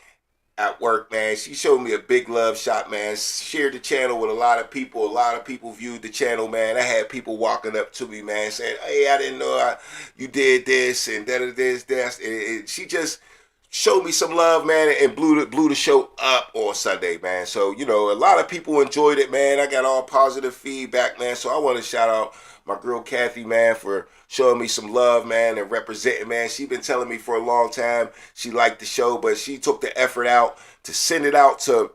at work, man. She showed me a big love shot, man. Shared the channel with a lot of people. A lot of people viewed the channel, man. I had people walking up to me, man, saying, hey, I didn't know you did this and this. And she just showed me some love, man, and blew the show up on Sunday, man. So, you know, a lot of people enjoyed it, man. I got all positive feedback, man. So I want to shout out my girl, Kathy, man, for showing me some love, man, and representing, man. She been telling me for a long time she liked the show, but she took the effort out to send it out to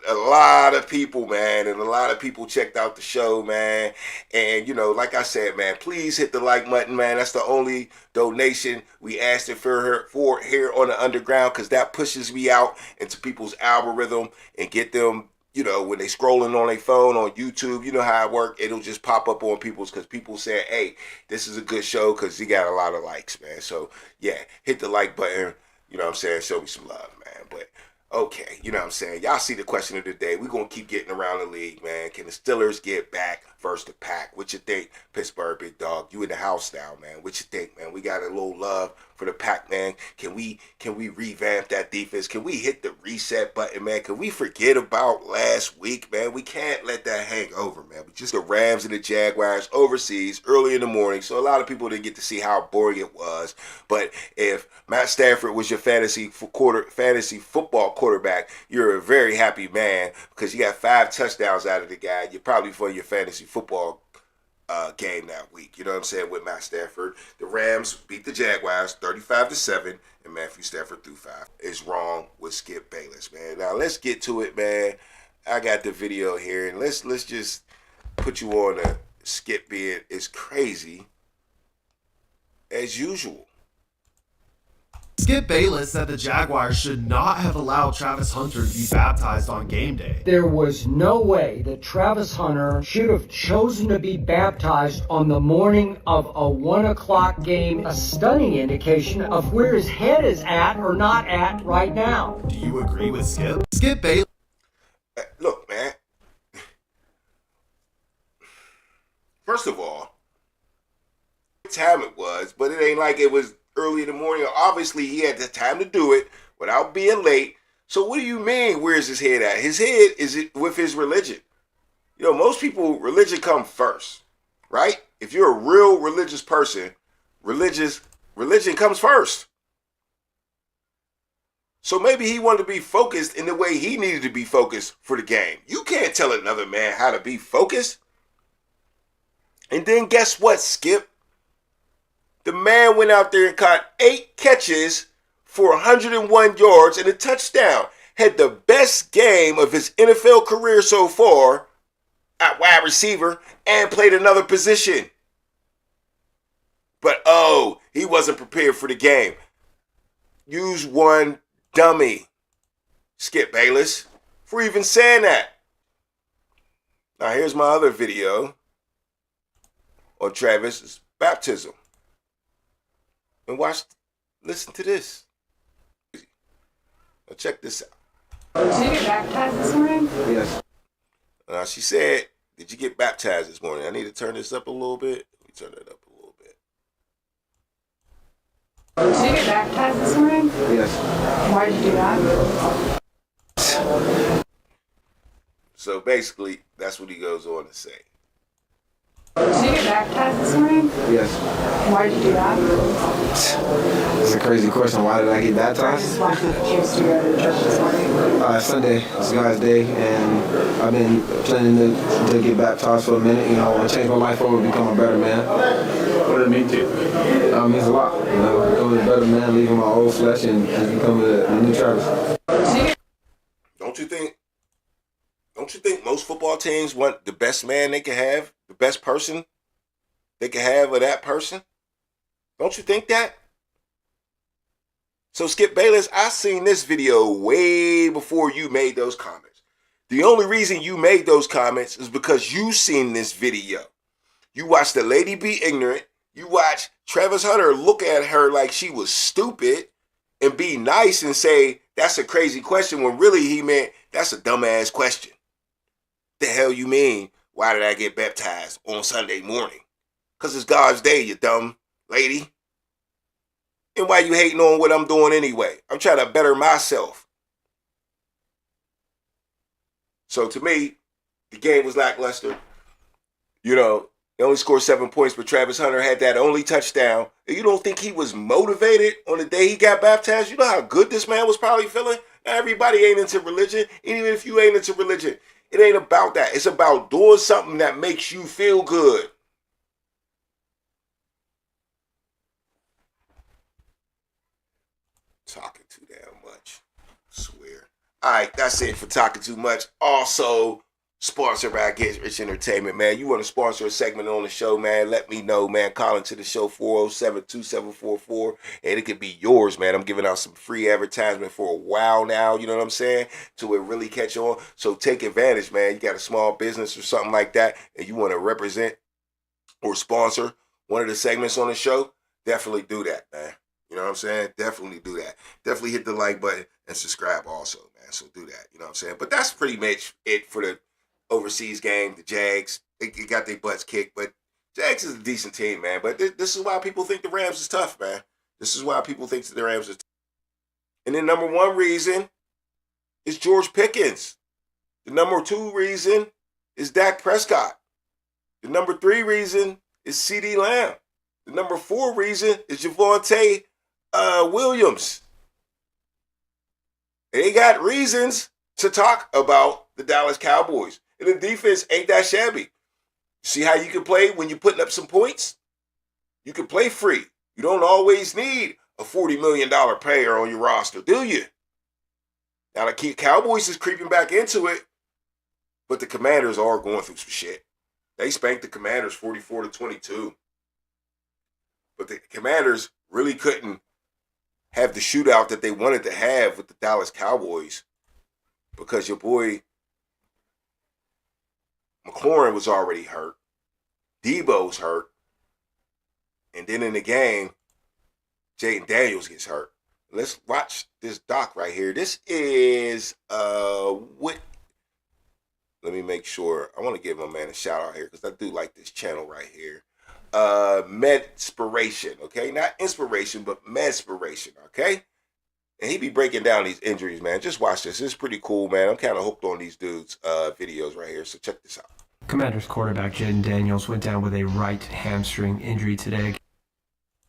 a lot of people, man, and a lot of people checked out the show, man. And, you know, like I said, man, please hit the like button, man. That's the only donation we asked for here on the Underground, because that pushes me out into people's algorithm and get them, you know, when they scrolling on their phone on YouTube, you know how it work. It'll just pop up on people's, because people say, hey, this is a good show because you got a lot of likes, man. So, yeah, hit the like button. You know what I'm saying? Show me some love, man. But, okay, you know what I'm saying? Y'all see the question of the day. We're going to keep getting around the league, man. Can the Steelers get back versus the Pack? What you think, Pittsburgh Big Dog? You in the house now, man. What you think, man? We got a little love for the Pack, man. Can we revamp that defense? Can we hit the reset button, man? Can we forget about last week, man? We can't let that hang over, man. We just the Rams and the Jaguars overseas early in the morning, so a lot of people didn't get to see how boring it was. But if Matt Stafford was your fantasy football quarterback, you're a very happy man because you got 5 touchdowns out of the guy. You're probably for your fantasy football game that week. You know what I'm saying? With Matt Stafford, the Rams beat the Jaguars 35-7, and Matthew Stafford threw 5. It's wrong with Skip Bayless, man. Now let's get to it, man. I got the video here, and let's just put you on a Skip being as crazy as usual. Skip Bayless said the Jaguars should not have allowed Travis Hunter to be baptized on game day. There was no way that Travis Hunter should have chosen to be baptized on the morning of a 1 o'clock game, a stunning indication of where his head is at or not at right now. Do you agree with Skip? Skip Bayless. Look, man. First of all, what time it was, but it ain't like it was early in the morning. Obviously, he had the time to do it without being late. So what do you mean, where's his head at? His head is it with his religion. You know, most people, religion comes first, right? If you're a real religious person, religion comes first. So maybe he wanted to be focused in the way he needed to be focused for the game. You can't tell another man how to be focused. And then guess what, Skip? The man went out there and caught 8 catches for 101 yards and a touchdown. Had the best game of his NFL career so far at wide receiver and played another position. But he wasn't prepared for the game. Use one dummy, Skip Bayless, for even saying that. Now here's my other video on Travis's baptism. And listen to this. Now check this out. Did you get baptized this morning? Yes. She said, did you get baptized this morning? I need to turn this up a little bit. Let me turn it up a little bit. Did you get baptized this morning? Yes. Why did you do that? So basically, that's what he goes on to say. Did you get baptized this morning? Yes. Why did you do that? It's a crazy question. Why did I get baptized? Why did you choose to go to church this morning? Sunday. It's God's day, and I've been planning to get baptized for a minute. You know, I want to change my life over, become a better man. What does it mean to you? It means a lot. You know, becoming a better man, leaving my old flesh, and just becoming a new Travis. Don't you think most football teams want the best man they can have, the best person they can have of that person? Don't you think that? So Skip Bayless, I seen this video way before you made those comments. The only reason you made those comments is because you seen this video. You watched the lady be ignorant. You watched Travis Hunter look at her like she was stupid and be nice and say, that's a crazy question, when really he meant, that's a dumbass question. The hell you mean, why did I get baptized on Sunday morning? Because it's God's day, you dumb lady. And why you hating on what I'm doing anyway? I'm trying to better myself. So to me, the game was lackluster. You know, they only scored 7 points, but Travis Hunter had that only touchdown. And you don't think he was motivated on the day he got baptized? You know how good this man was probably feeling? Now, everybody ain't into religion. And even if you ain't into religion, it ain't about that. It's about doing something that makes you feel good. Talking too damn much. I swear. All right, that's it for talking too much. Also, sponsored by Get Rich Entertainment, man. You want to sponsor a segment on the show, man? Let me know, man. Call into the show 407-2744, and it could be yours, man. I'm giving out some free advertisement for a while now, you know what I'm saying? Till it really catch on. So take advantage, man. You got a small business or something like that, and you want to represent or sponsor one of the segments on the show, definitely do that, man. You know what I'm saying? Definitely do that. Definitely hit the like button and subscribe also, man. So do that. You know what I'm saying? But that's pretty much it for the overseas game. The Jags, they got their butts kicked, but Jags is a decent team, man. But this is why people think the Rams is tough, man. This is why people think the Rams is tough. And then number one reason is George Pickens. The number two reason is Dak Prescott. The number three reason is CeeDee Lamb. The number four reason is Javonte Williams. They got reasons to talk about the Dallas Cowboys. And the defense ain't that shabby. See how you can play when you're putting up some points? You can play free. You don't always need a $40 million player on your roster, do you? Now the Cowboys is creeping back into it, but the Commanders are going through some shit. They spanked the Commanders 44-22. But the Commanders really couldn't have the shootout that they wanted to have with the Dallas Cowboys because your boy McLaurin was already hurt. Debo's hurt. And then in the game, Jaden Daniels gets hurt. Let's watch this doc right here. This is what? Let me make sure. I want to give my man a shout out here because I do like this channel right here. Medspiration, okay? Not inspiration, but Medspiration, okay? And he be breaking down these injuries, man. Just watch this. It's pretty cool, man. I'm kind of hooked on these dudes' videos right here. So check this out. Commanders quarterback Jaden Daniels went down with a right hamstring injury today.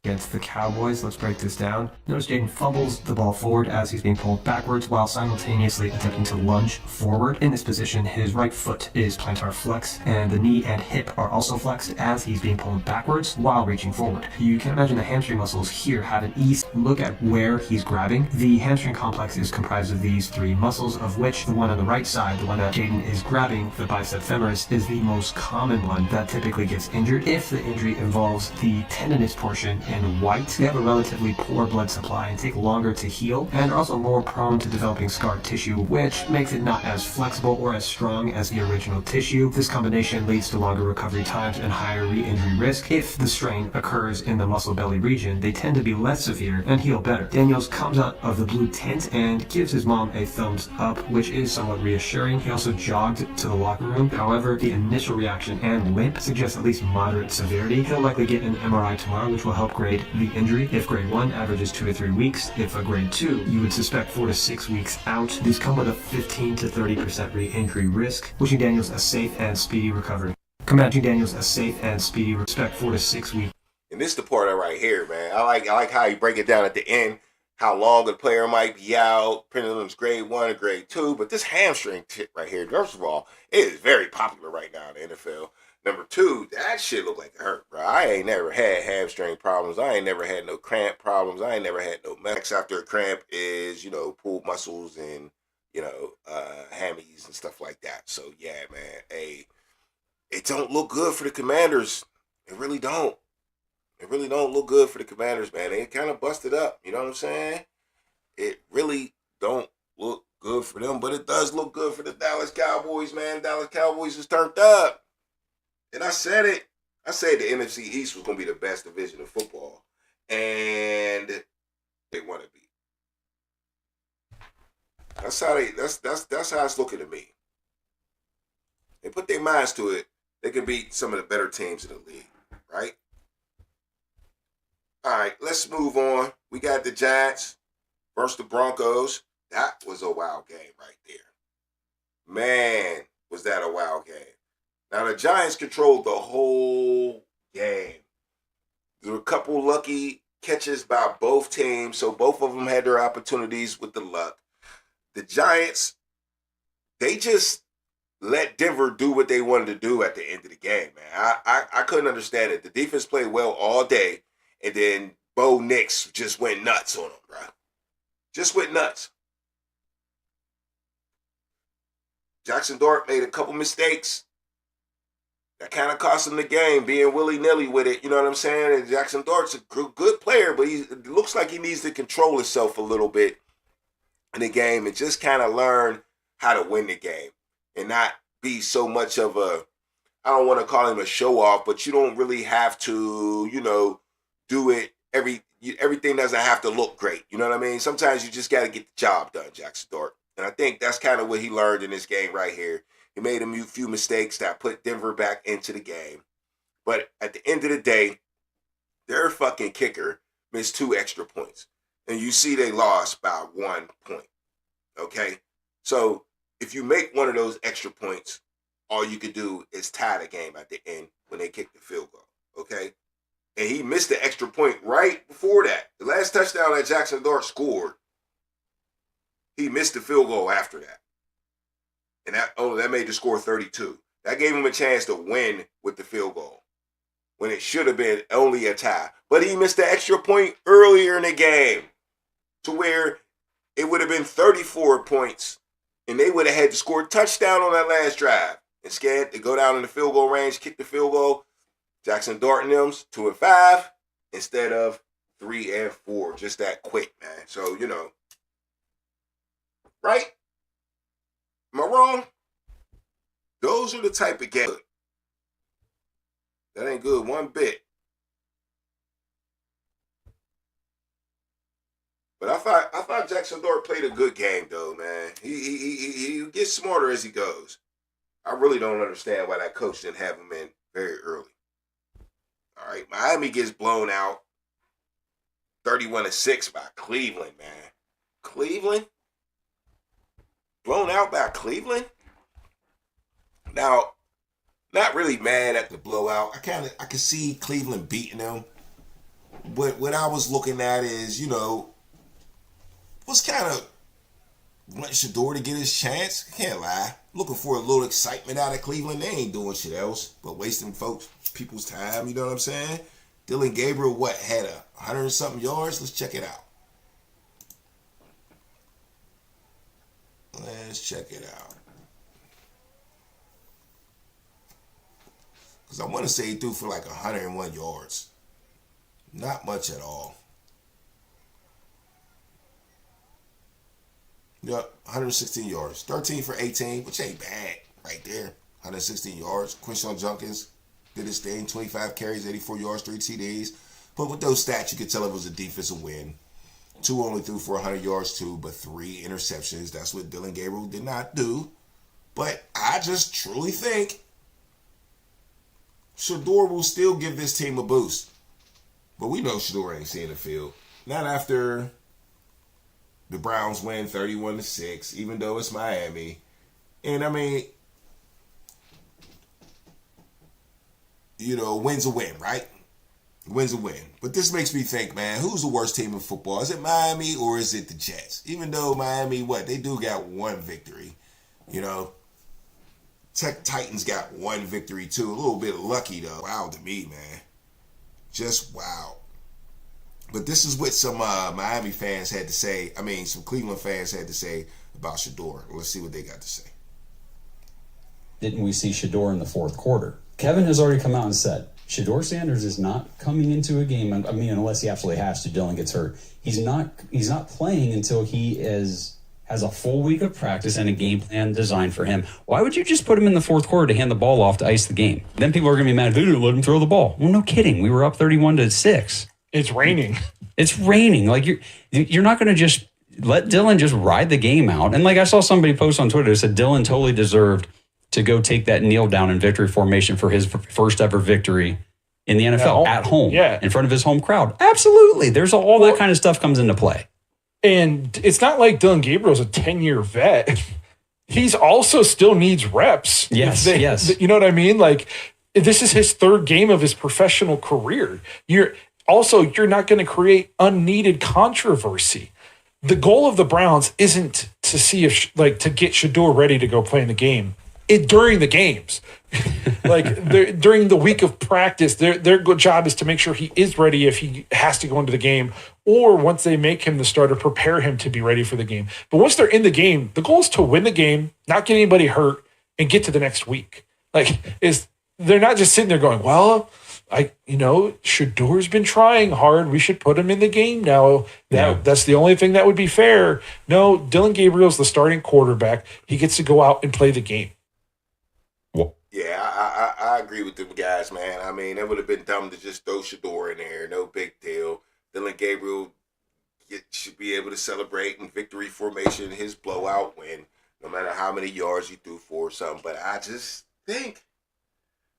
against the Cowboys. Let's break this down. Notice Jaden fumbles the ball forward as he's being pulled backwards while simultaneously attempting to lunge forward. In this position, his right foot is plantar flex and the knee and hip are also flexed as he's being pulled backwards while reaching forward. You can imagine the hamstring muscles here have an ease. Look at where he's grabbing. The hamstring complex is comprised of these three muscles, of which the one on the right side, the one that Jaden is grabbing, the bicep femoris, is the most common one that typically gets injured. If the injury involves the tendinous portion in white, they have a relatively poor blood supply and take longer to heal, and are also more prone to developing scar tissue, which makes it not as flexible or as strong as the original tissue. This combination leads to longer recovery times and higher re-injury risk. If the strain occurs in the muscle belly region, they tend to be less severe and heal better. Daniels comes out of the blue tent and gives his mom a thumbs up, which is somewhat reassuring. He also jogged to the locker room. However, the initial reaction and limp suggests at least moderate severity. He'll likely get an MRI tomorrow, which will help grade the injury. If grade 1 averages 2 to 3 weeks, if a grade 2, you would suspect 4 to 6 weeks out. These come with a 15 to 30% re-injury risk. Wishing Daniels a safe and speedy recovery. Wishing Daniels a safe and speedy respect 4 to 6 weeks. And this is the part right here, man. I like how you break it down at the end, how long a player might be out, depending on his grade 1 or grade 2. But this hamstring tip right here, first of all, it is very popular right now in the NFL. Number 2, that shit look like it hurt, bro. I ain't never had hamstring problems. I ain't never had no cramp problems. I ain't never had no mess after a cramp is, pulled muscles and, hammies and stuff like that. So, yeah, man, it don't look good for the Commanders. It really don't. It really don't look good for the Commanders, man. They kind of busted up, you know what I'm saying? It really don't look good for them, but it does look good for the Dallas Cowboys, man. Dallas Cowboys is turned up. And I said it. I said the NFC East was going to be the best division of football. And they want to be. That's how it's looking to me. They put their minds to it. They can beat some of the better teams in the league, right? All right, let's move on. We got the Giants versus the Broncos. That was a wild game right there. Man, was that a wild game. Now, the Giants controlled the whole game. There were a couple lucky catches by both teams, so both of them had their opportunities with the luck. The Giants, they just let Denver do what they wanted to do at the end of the game, man. I couldn't understand it. The defense played well all day, and then Bo Nix just went nuts on them, bro. Just went nuts. Jackson Dart made a couple mistakes. That kind of cost him the game, being willy-nilly with it. You know what I'm saying? And Jackson Dart's a good player, but it looks like he needs to control himself a little bit in the game and just kind of learn how to win the game and not be so much of a, I don't want to call him a show-off, but you don't really have to, do it. Everything doesn't have to look great. You know what I mean? Sometimes you just got to get the job done, Jackson Dart. And I think that's kind of what he learned in this game right here. He made a few mistakes that put Denver back into the game. But at the end of the day, their fucking kicker missed 2 extra points. And you see they lost by 1 point. Okay? So if you make one of those extra points, all you could do is tie the game at the end when they kick the field goal. Okay? And he missed the extra point right before that. The last touchdown that Jackson Dart scored, he missed the field goal after that. And that made the score 32. That gave him a chance to win with the field goal when it should have been only a tie. But he missed the extra point earlier in the game to where it would have been 34 points and they would have had to score a touchdown on that last drive. Instead, they go down in the field goal range, kick the field goal. Jackson Dart and them's 2 and 5 instead of 3 and 4. Just that quick, man. So, right? Am I wrong? Those are the type of games. That ain't good one bit. But I thought Jackson Dart played a good game though, man. He gets smarter as he goes. I really don't understand why that coach didn't have him in very early. All right, Miami gets blown out 31-6 by Cleveland, man. Cleveland? Blown out by Cleveland? Now, not really mad at the blowout. I can see Cleveland beating them. But what I was looking at is, was kind of wanting Shador to get his chance. I can't lie. Looking for a little excitement out of Cleveland. They ain't doing shit else but wasting people's time. You know what I'm saying? Dylan Gabriel, had 100 and something yards? Let's check it out. Let's check it out. Because I want to say he threw for like 101 yards. Not much at all. Yep, 116 yards. 13 for 18, which ain't bad right there. 116 yards. Quinshawn Junkins did his thing. 25 carries, 84 yards, 3 TDs. But with those stats, you could tell it was a defensive win. 2 only threw for 100 yards too, but 3 interceptions. That's what Dylan Gabriel did not do. But I just truly think Shador will still give this team a boost. But we know Shador ain't seeing the field. Not after the Browns win 31-6, even though it's Miami. And I mean, win's a win, right? Win's a win. But this makes me think, man, who's the worst team in football? Is it Miami or is it the Jets? Even though Miami, they do got 1 victory. Titans got 1 victory too. A little bit lucky though. Wow to me, man. Just wow. But this is what some Miami fans had to say. I mean, some Cleveland fans had to say about Shador. Let's see what they got to say. Didn't we see Shador in the fourth quarter? Kevin has already come out and said, Shador Sanders is not coming into a game. I mean, unless he absolutely has to, Dylan gets hurt. He's not playing until he has a full week of practice and a game plan designed for him. Why would you just put him in the fourth quarter to hand the ball off to ice the game? Then people are going to be mad. They didn't let him throw the ball. Well, no kidding. We were up 31-6. It's raining. It's raining. Like you're not going to just let Dylan just ride the game out. And like I saw somebody post on Twitter that said Dylan totally deserved to go take that kneel down in victory formation for his first ever victory in the NFL at home, in front of his home crowd. Absolutely. There's all that kind of stuff comes into play. And it's not like Dylan Gabriel's a 10-year vet. He's also still needs reps. Yes, yes. You know what I mean? Like, this is his 3rd game of his professional career. You're not going to create unneeded controversy. The goal of the Browns isn't to see to get Shador ready to go play in the game. During the games, during the week of practice, their good job is to make sure he is ready if he has to go into the game, or once they make him the starter, prepare him to be ready for the game. But once they're in the game, the goal is to win the game, not get anybody hurt, and get to the next week. They're not just sitting there going, well, Shador's been trying hard. We should put him in the game now. That's the only thing that would be fair. No, Dylan Gabriel's the starting quarterback. He gets to go out and play the game. Yeah, I agree with them guys, man. I mean, it would have been dumb to just throw Shador in there. No big deal. Dylan Gabriel should be able to celebrate in victory formation his blowout win, no matter how many yards he threw for or something. But I just think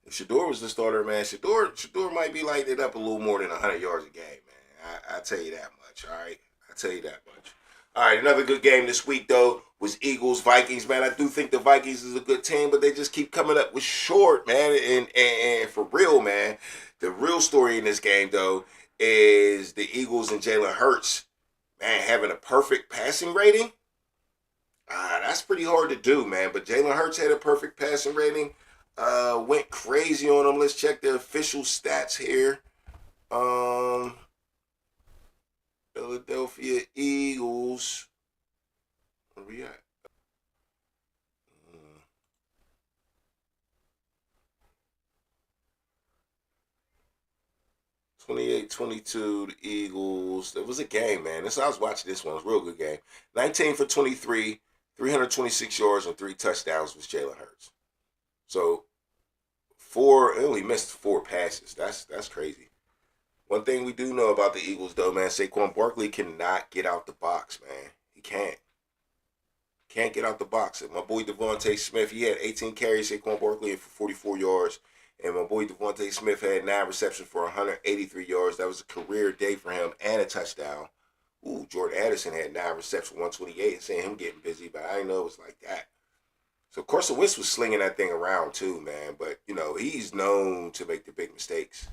if Shador was the starter, man, Shador might be lighting it up a little more than 100 yards a game, man. I tell you that much, all right? I tell you that much. All right, another good game this week, though, was Eagles-Vikings, man. I do think the Vikings is a good team, but they just keep coming up with short, man. And for real, man, the real story in this game, though, is the Eagles and Jalen Hurts, man, having a perfect passing rating. That's pretty hard to do, man. But Jalen Hurts had a perfect passing rating. Went crazy on him. Let's check the official stats here. Philadelphia Eagles. Where we at? 28-22, the Eagles. It was a game, man. I was watching this one. It was a real good game. 19 for 23, 326 yards and 3 touchdowns was Jalen Hurts. So, only missed 4 passes. That's crazy. One thing we do know about the Eagles, though, man, Saquon Barkley cannot get out the box, man. He can't. Can't get out the box. And my boy Devontae Smith, he had 18 carries, Saquon Barkley, for 44 yards. And my boy Devontae Smith had 9 receptions for 183 yards. That was a career day for him and a touchdown. Ooh, Jordan Addison had 9 receptions, 128. Seeing him getting busy, but I didn't know it was like that. So Carson Wentz was slinging that thing around too, man. But, he's known to make the big mistakes.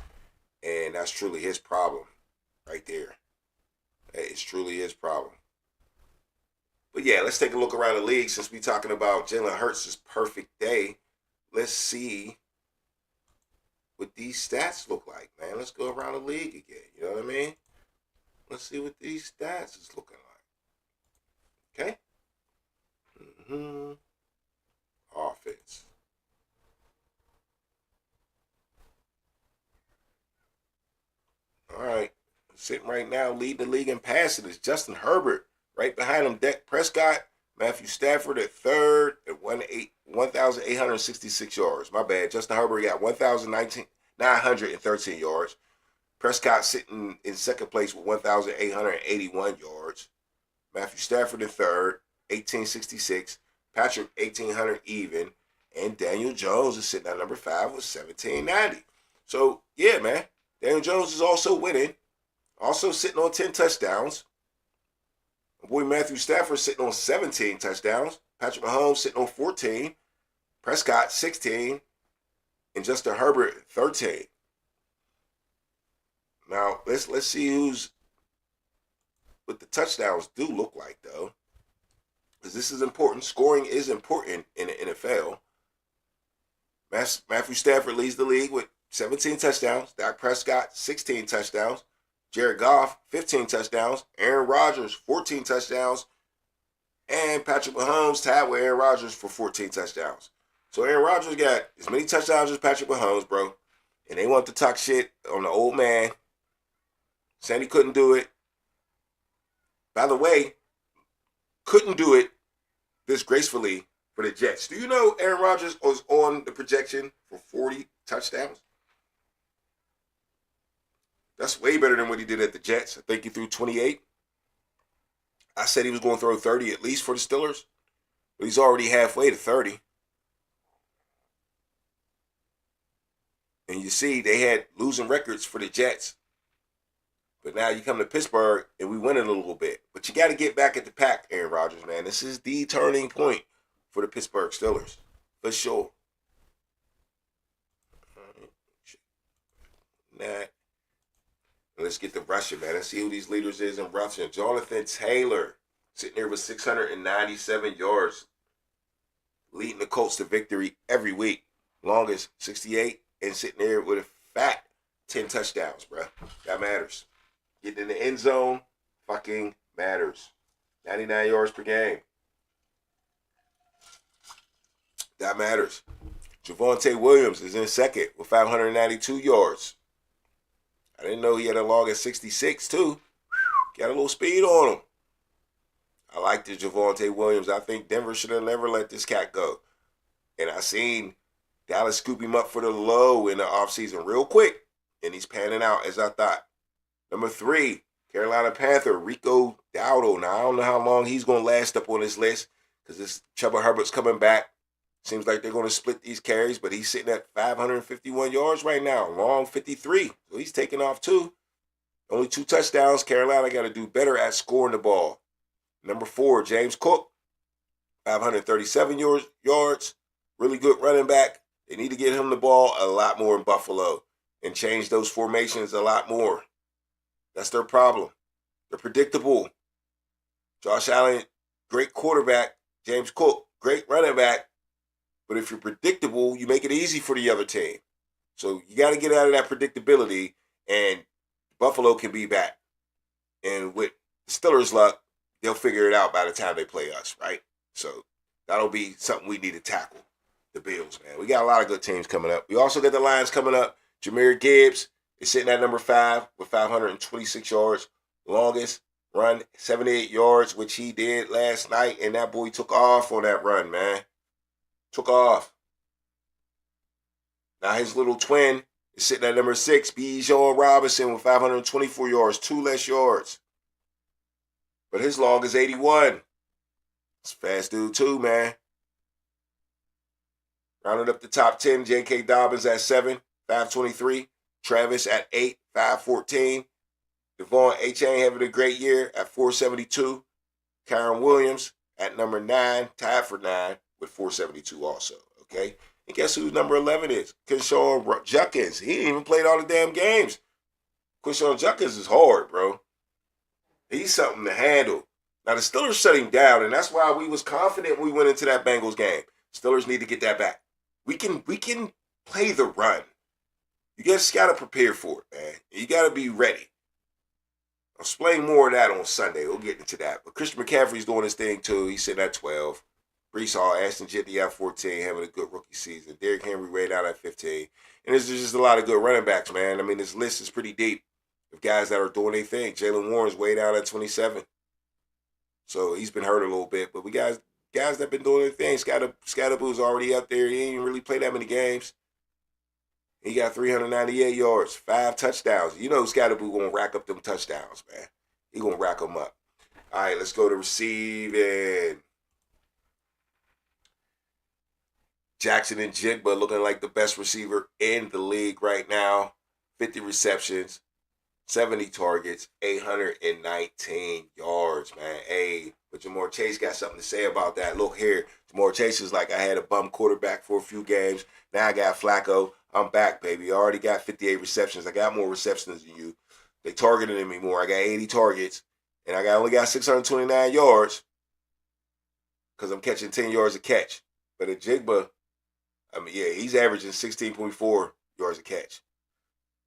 And that's truly his problem. right there. That is truly his problem. But yeah, let's take a look around the league since we're talking about Jalen Hurts' perfect day. Let's see what these stats look like, man. Let's go around the league again. You know what I mean? Let's see what these stats is looking like. Okay? Offense. All right. Sitting right now, leading the league in passing is Justin Herbert. Right behind him, Dak Prescott. Matthew Stafford at third at 1,866 yards. My bad. Justin Herbert got 1,913 yards. Prescott sitting in second place with 1,881 yards. Matthew Stafford in third, 1,866. Patrick, 1,800 even. And Daniel Jones is sitting at number 5 with 1,790. So, yeah, man. Daniel Jones is also winning. Also sitting on 10 touchdowns. My boy Matthew Stafford sitting on 17 touchdowns. Patrick Mahomes sitting on 14. Prescott, 16. And Justin Herbert, 13. Now, let's see who's what the touchdowns do look like, though. Because this is important. Scoring is important in the NFL. Matthew Stafford leads the league with 17 touchdowns. Dak Prescott, 16 touchdowns. Jared Goff, 15 touchdowns. Aaron Rodgers, 14 touchdowns. And Patrick Mahomes tied with Aaron Rodgers for 14 touchdowns. So Aaron Rodgers got as many touchdowns as Patrick Mahomes, bro. And they want to talk shit on the old man. Saying he couldn't do it. By the way, couldn't do it disgracefully for the Jets. Do you know Aaron Rodgers was on the projection for 40 touchdowns? That's way better than what he did at the Jets. I think he threw 28. I said he was going to throw 30 at least for the Steelers. But he's already halfway to 30. And you see, they had losing records for the Jets. But now you come to Pittsburgh and we win it a little bit. But you got to get back at the pack, Aaron Rodgers, man. This is the turning point for the Pittsburgh Steelers. For sure. That. Let's get the rushing, man. Let's see who these leaders is in rushing. Jonathan Taylor, sitting there with 697 yards, leading the Colts to victory every week. Longest, 68, and sitting there with a fat 10 touchdowns, bro. That matters. Getting in the end zone fucking matters. 99 yards per game. That matters. Javonte Williams is in second with 592 yards. I didn't know he had a log at 66, too. Got a little speed on him. I like the Javonte Williams. I think Denver should have never let this cat go. And I seen Dallas scoop him up for the low in the offseason real quick. And he's panning out as I thought. Number 3, Carolina Panther, Rico Dowdle. Now, I don't know how long he's going to last up on this list because this Chuba Herbert's coming back. Seems like they're going to split these carries, but he's sitting at 551 yards right now. Long 53. So he's taking off too. Only 2 touchdowns. Carolina got to do better at scoring the ball. Number 4, James Cook, 537 yards. Really good running back. They need to get him the ball a lot more in Buffalo and change those formations a lot more. That's their problem. They're predictable. Josh Allen, great quarterback. James Cook, great running back. But if you're predictable, you make it easy for the other team. So you got to get out of that predictability, and Buffalo can be back. And with the Steelers' luck, they'll figure it out by the time they play us, right? So that'll be something we need to tackle, the Bills, man. We got a lot of good teams coming up. We also got the Lions coming up. Jahmyr Gibbs is sitting at number 5 with 526 yards. Longest run, 78 yards, which he did last night, and that boy took off on that run, man. Took off. Now his little twin is sitting at number 6, Bijan Robinson with 524 yards, 2 less yards. But his log is 81. It's a fast dude too, man. Rounding up the top 10, J.K. Dobbins at 7, 523. Travis at 8, 514. Devon A-Chain having a great year at 472. Kyron Williams at number 9, tied for 9 with 472 also, okay? And guess who number 11 is? Kenshawn Judkins. He ain't even played all the damn games. Quinshon Judkins is hard, bro. He's something to handle. Now, the Steelers shut him down, and that's why we was confident when we went into that Bengals game. Steelers need to get that back. We can play the run. You just got to prepare for it, man. You got to be ready. I'll explain more of that on Sunday. We'll get into that. But Christian McCaffrey's doing his thing, too. He's sitting at 12. Brees Hall, Ashton Jitney at 14, having a good rookie season. Derrick Henry right out at 15. And there's just a lot of good running backs, man. I mean, this list is pretty deep of guys that are doing their thing. Jalen Warren's way down at 27. So he's been hurt a little bit. But we guys that have been doing their thing. Scatterboo's already up there. He ain't really played that many games. He got 398 yards, 5 touchdowns. You know Scatterboo going to rack up them touchdowns, man. He going to rack them up. All right, let's go to receiving. Jackson and Jigba looking like the best receiver in the league right now. 50 receptions, 70 targets, 819 yards, man. Hey, but Jamar Chase got something to say about that. Look here, Jamar Chase is like, I had a bum quarterback for a few games. Now I got Flacco. I'm back, baby. I already got 58 receptions. I got more receptions than you. They targeted me more. I got 80 targets, and I only got 629 yards because I'm catching 10 yards a catch. But at Jigba, I mean, yeah, he's averaging 16.4 yards a catch.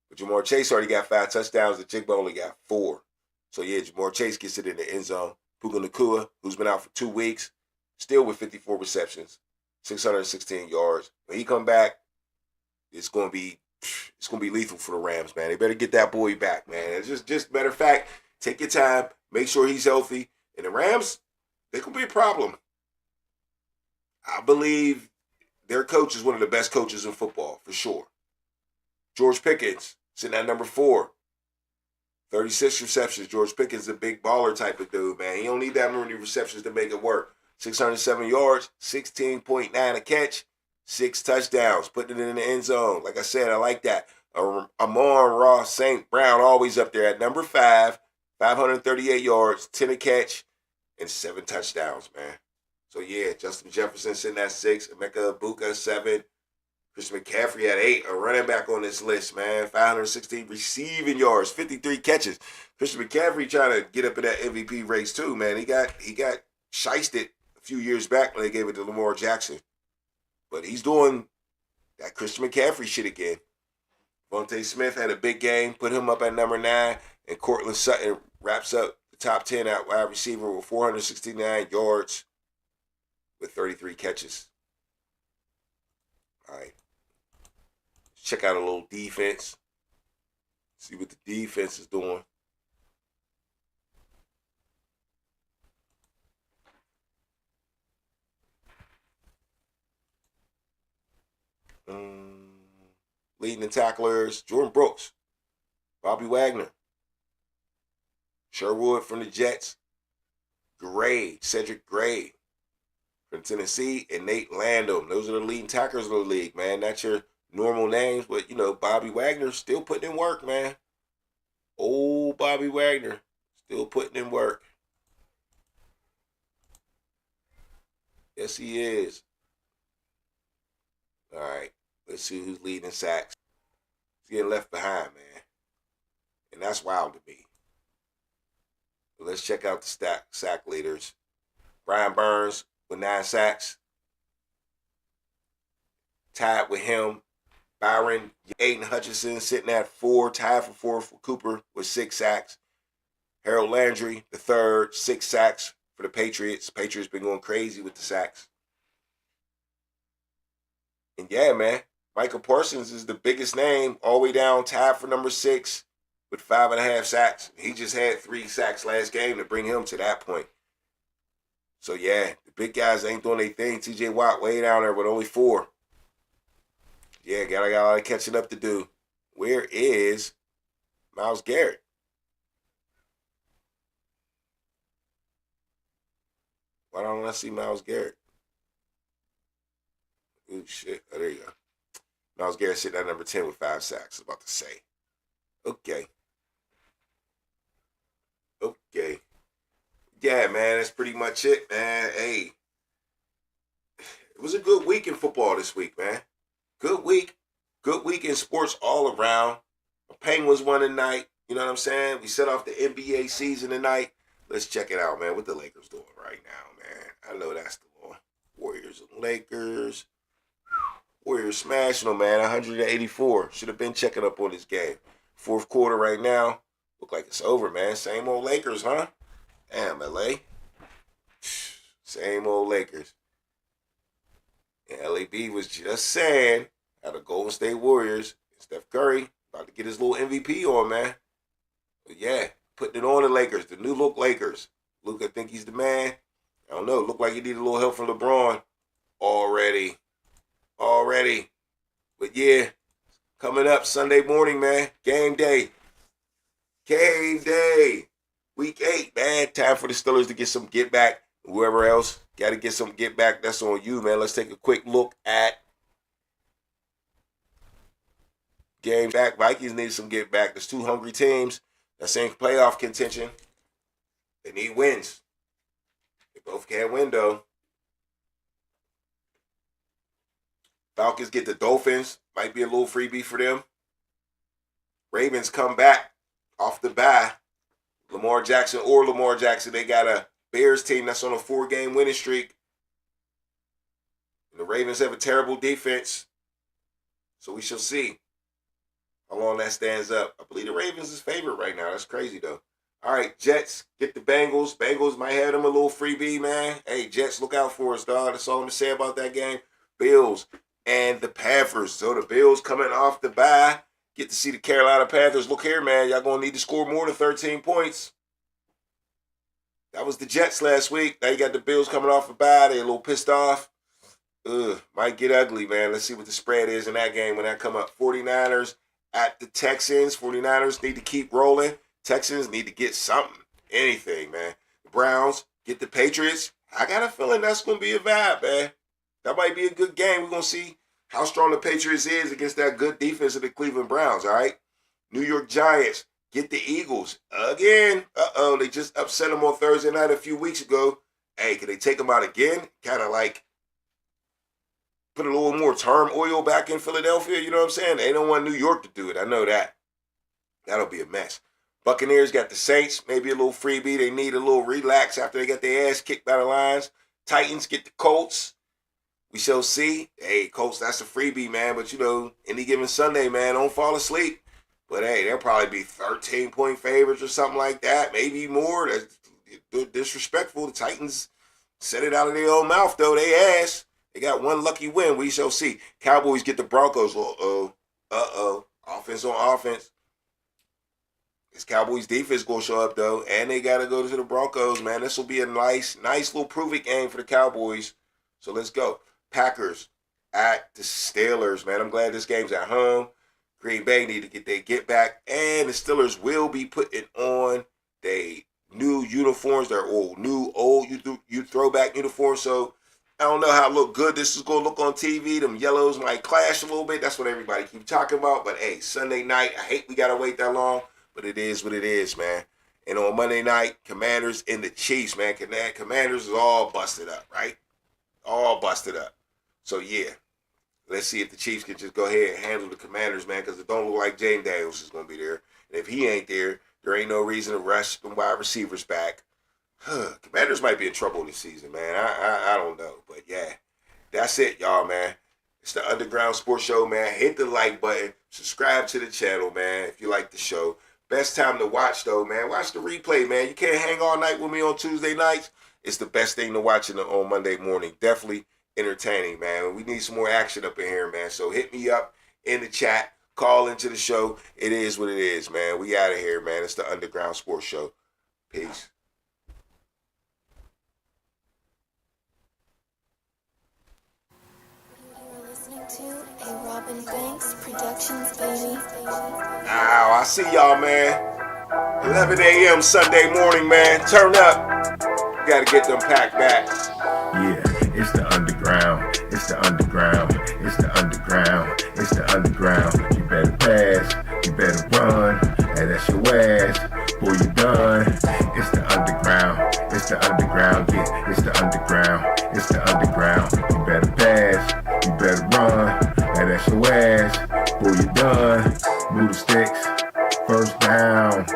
But Jamar Chase already got 5 touchdowns. The Jigba only got 4. So, yeah, Jamar Chase gets it in the end zone. Puka Nacua, who's been out for 2 weeks, still with 54 receptions, 616 yards. When he come back, it's gonna be lethal for the Rams, man. They better get that boy back, man. It's just matter of fact, take your time, make sure he's healthy. And the Rams, they could be a problem. I believe their coach is one of the best coaches in football, for sure. George Pickens, sitting at number 4. 36 receptions. George Pickens is a big baller type of dude, man. He don't need that many receptions to make it work. 607 yards, 16.9 a catch, 6 touchdowns, putting it in the end zone. Like I said, I like that. Amon-Ra St. Brown always up there at number 5, 538 yards, 10 a catch, and 7 touchdowns, man. So, yeah, Justin Jefferson sitting at 6, Emeka Egbuka 7, Christian McCaffrey at 8, a running back on this list, man. 516 receiving yards, 53 catches. Christian McCaffrey trying to get up in that MVP race too, man. He got shysted a few years back when they gave it to Lamar Jackson. But he's doing that Christian McCaffrey shit again. Vontae Smith had a big game, put him up at number 9, and Cortland Sutton wraps up the top 10 at wide receiver with 469 yards with 33 catches. All right. Check out a little defense. See what the defense is doing. Leading the tacklers, Jordan Brooks, Bobby Wagner, Sherwood from the Jets, Cedric Gray from Tennessee, and Nate Landon. Those are the leading tacklers of the league, man. That's your normal names, but, you know, Bobby Wagner still putting in work, man. Old Bobby Wagner still putting in work. Yes, he is. All right. Let's see who's leading sacks. He's getting left behind, man. And that's wild to me. But let's check out the sack leaders. Brian Burns with 9 sacks. Tied with him, Byron Aiden Hutchinson sitting at 4, tied for 4 for Cooper with 6 sacks. Harold Landry, the 3rd, 6 sacks for the Patriots. Patriots been going crazy with the sacks. And yeah, man, Michael Parsons is the biggest name, all the way down, tied for number 6 with 5.5 sacks. He just had 3 sacks last game to bring him to that point. So yeah, the big guys ain't doing their thing. TJ Watt way down there with only 4. Yeah, got a lot of catching up to do. Where is Myles Garrett? Why don't I see Myles Garrett? Ooh, shit. Oh, there you go. Myles Garrett sitting at number 10 with 5 sacks. I was about to say. Okay. Yeah, man, that's pretty much it, man. Hey, it was a good week in football this week, man. Good week. Good week in sports all around. The Penguins won tonight. You know what I'm saying? We set off the NBA season tonight. Let's check it out, man. What the Lakers doing right now, man? I know that's the one. Warriors and Lakers. Warriors smashing them, man. 184. Should have been checking up on this game. Fourth quarter right now. Look like it's over, man. Same old Lakers, huh? Damn, LA. Same old Lakers. And LAB was just saying how the Golden State Warriors, Steph Curry, about to get his little MVP on, man. But yeah, putting it on the Lakers, the new look Lakers. Luka think he's the man. I don't know. Look like he need a little help from LeBron already. But yeah, coming up Sunday morning, man. Game day. Week 8, man. Time for the Steelers to get some get back. Whoever else got to get some get back. That's on you, man. Let's take a quick look at games back. Vikings need some get back. There's two hungry teams that's in playoff contention. They need wins. They both can't win, though. Falcons get the Dolphins. Might be a little freebie for them. Ravens come back off the bye. Lamar Jackson. They got a Bears team that's on a 4-game winning streak. And the Ravens have a terrible defense. So we shall see how long that stands up. I believe the Ravens is favorite right now. That's crazy, though. All right, Jets get the Bengals. Bengals might have them a little freebie, man. Hey, Jets, look out for us, dog. That's all I'm going to say about that game. Bills and the Panthers. So the Bills coming off the bye. Get to see the Carolina Panthers. Look here, man. Y'all going to need to score more than 13 points. That was the Jets last week. Now you got the Bills coming off the bye. They a little pissed off. Might get ugly, man. Let's see what the spread is in that game when that come up. 49ers at the Texans. 49ers need to keep rolling. Texans need to get something. Anything, man. The Browns get the Patriots. I got a feeling that's going to be a vibe, man. That might be a good game. We're going to see how strong the Patriots is against that good defense of the Cleveland Browns, all right? New York Giants get the Eagles again. They just upset them on Thursday night a few weeks ago. Hey, can they take them out again? Kind of like put a little more turmoil back in Philadelphia, you know what I'm saying? They don't want New York to do it. I know that. That'll be a mess. Buccaneers got the Saints, maybe a little freebie. They need a little relax after they got their ass kicked by the Lions. Titans get the Colts. We shall see. Hey, Colts, that's a freebie, man. But, you know, any given Sunday, man, don't fall asleep. But, hey, they'll probably be 13-point favorites or something like that. Maybe more. That's disrespectful. The Titans said it out of their own mouth, though. They ass. They got one lucky win. We shall see. Cowboys get the Broncos. Offense on offense. This Cowboys defense going to show up, though. And they got to go to the Broncos, man. This will be a nice little prove-it game for the Cowboys. So let's go. Packers at the Steelers, man. I'm glad this game's at home. Green Bay need to get their get back. And the Steelers will be putting on their new uniforms. Their old you throwback uniforms. So I don't know how good this is going to look on TV. Them yellows might clash a little bit. That's what everybody keep talking about. But, hey, Sunday night, I hate we got to wait that long. But it is what it is, man. And on Monday night, Commanders and the Chiefs, man. Commanders is all busted up, right? All busted up. So, yeah. Let's see if the Chiefs can just go ahead and handle the Commanders, man, because it don't look like James Daniels is going to be there. And if he ain't there, there ain't no reason to rush them wide receivers back. Commanders might be in trouble this season, man. I don't know. But, yeah, that's it, y'all, man. It's the Underground Sports Show, man. Hit the like button. Subscribe to the channel, man, if you like the show. Best time to watch, though, man. Watch the replay, man. You can't hang all night with me on Tuesday nights. It's the best thing to watch on Monday morning. Definitely entertaining, man. We need some more action up in here, man. So hit me up in the chat. Call into the show. It is what it is, man. We out of here, man. It's the Underground Sports Show. Peace. You're listening to a Robin Banks Productions, baby. Now, I see y'all, man. 11 a.m. Sunday morning, man. Turn up. Gotta get them packed back. Yeah, it's the underground. It's the underground. It's the underground. It's the underground. You better pass. You better run. And that's your ass. Boy, you done. It's the underground. It's the underground. Yeah, it's the underground. It's the underground. You better pass. You better run. And that's your ass. Boy, you done. Move the sticks. First down.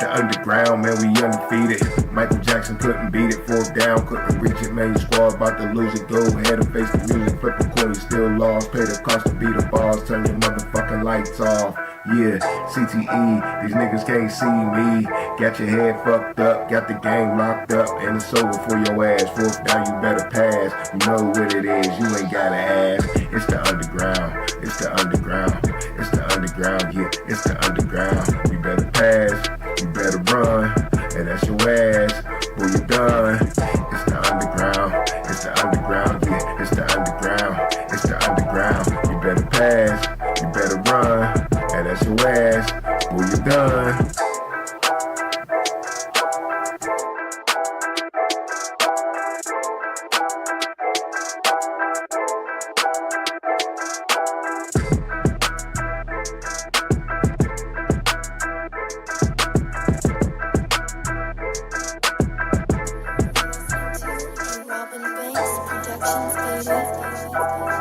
the underground, man, we undefeated. Michael Jackson couldn't beat it, fourth down, couldn't reach it, man, your squad about to lose it. Go ahead and face the music, flip a coin, you still lost. Pay the cost to beat the balls, turn your motherfucking lights off. Yeah, CTE, these niggas can't see me. Got your head fucked up, got the game locked up, and it's over for your ass. Fourth down, you better pass. You know what it is, you ain't gotta ask. It's the underground, it's the underground, it's the underground, yeah, it's the underground. You better pass, you better run, and that's your ass. Boy, you done. It's the underground, it's the underground, yeah, it's the underground, it's the underground. You better pass, you better run, and that's your ass. Boy, you done. Robin Banks Productions, baby.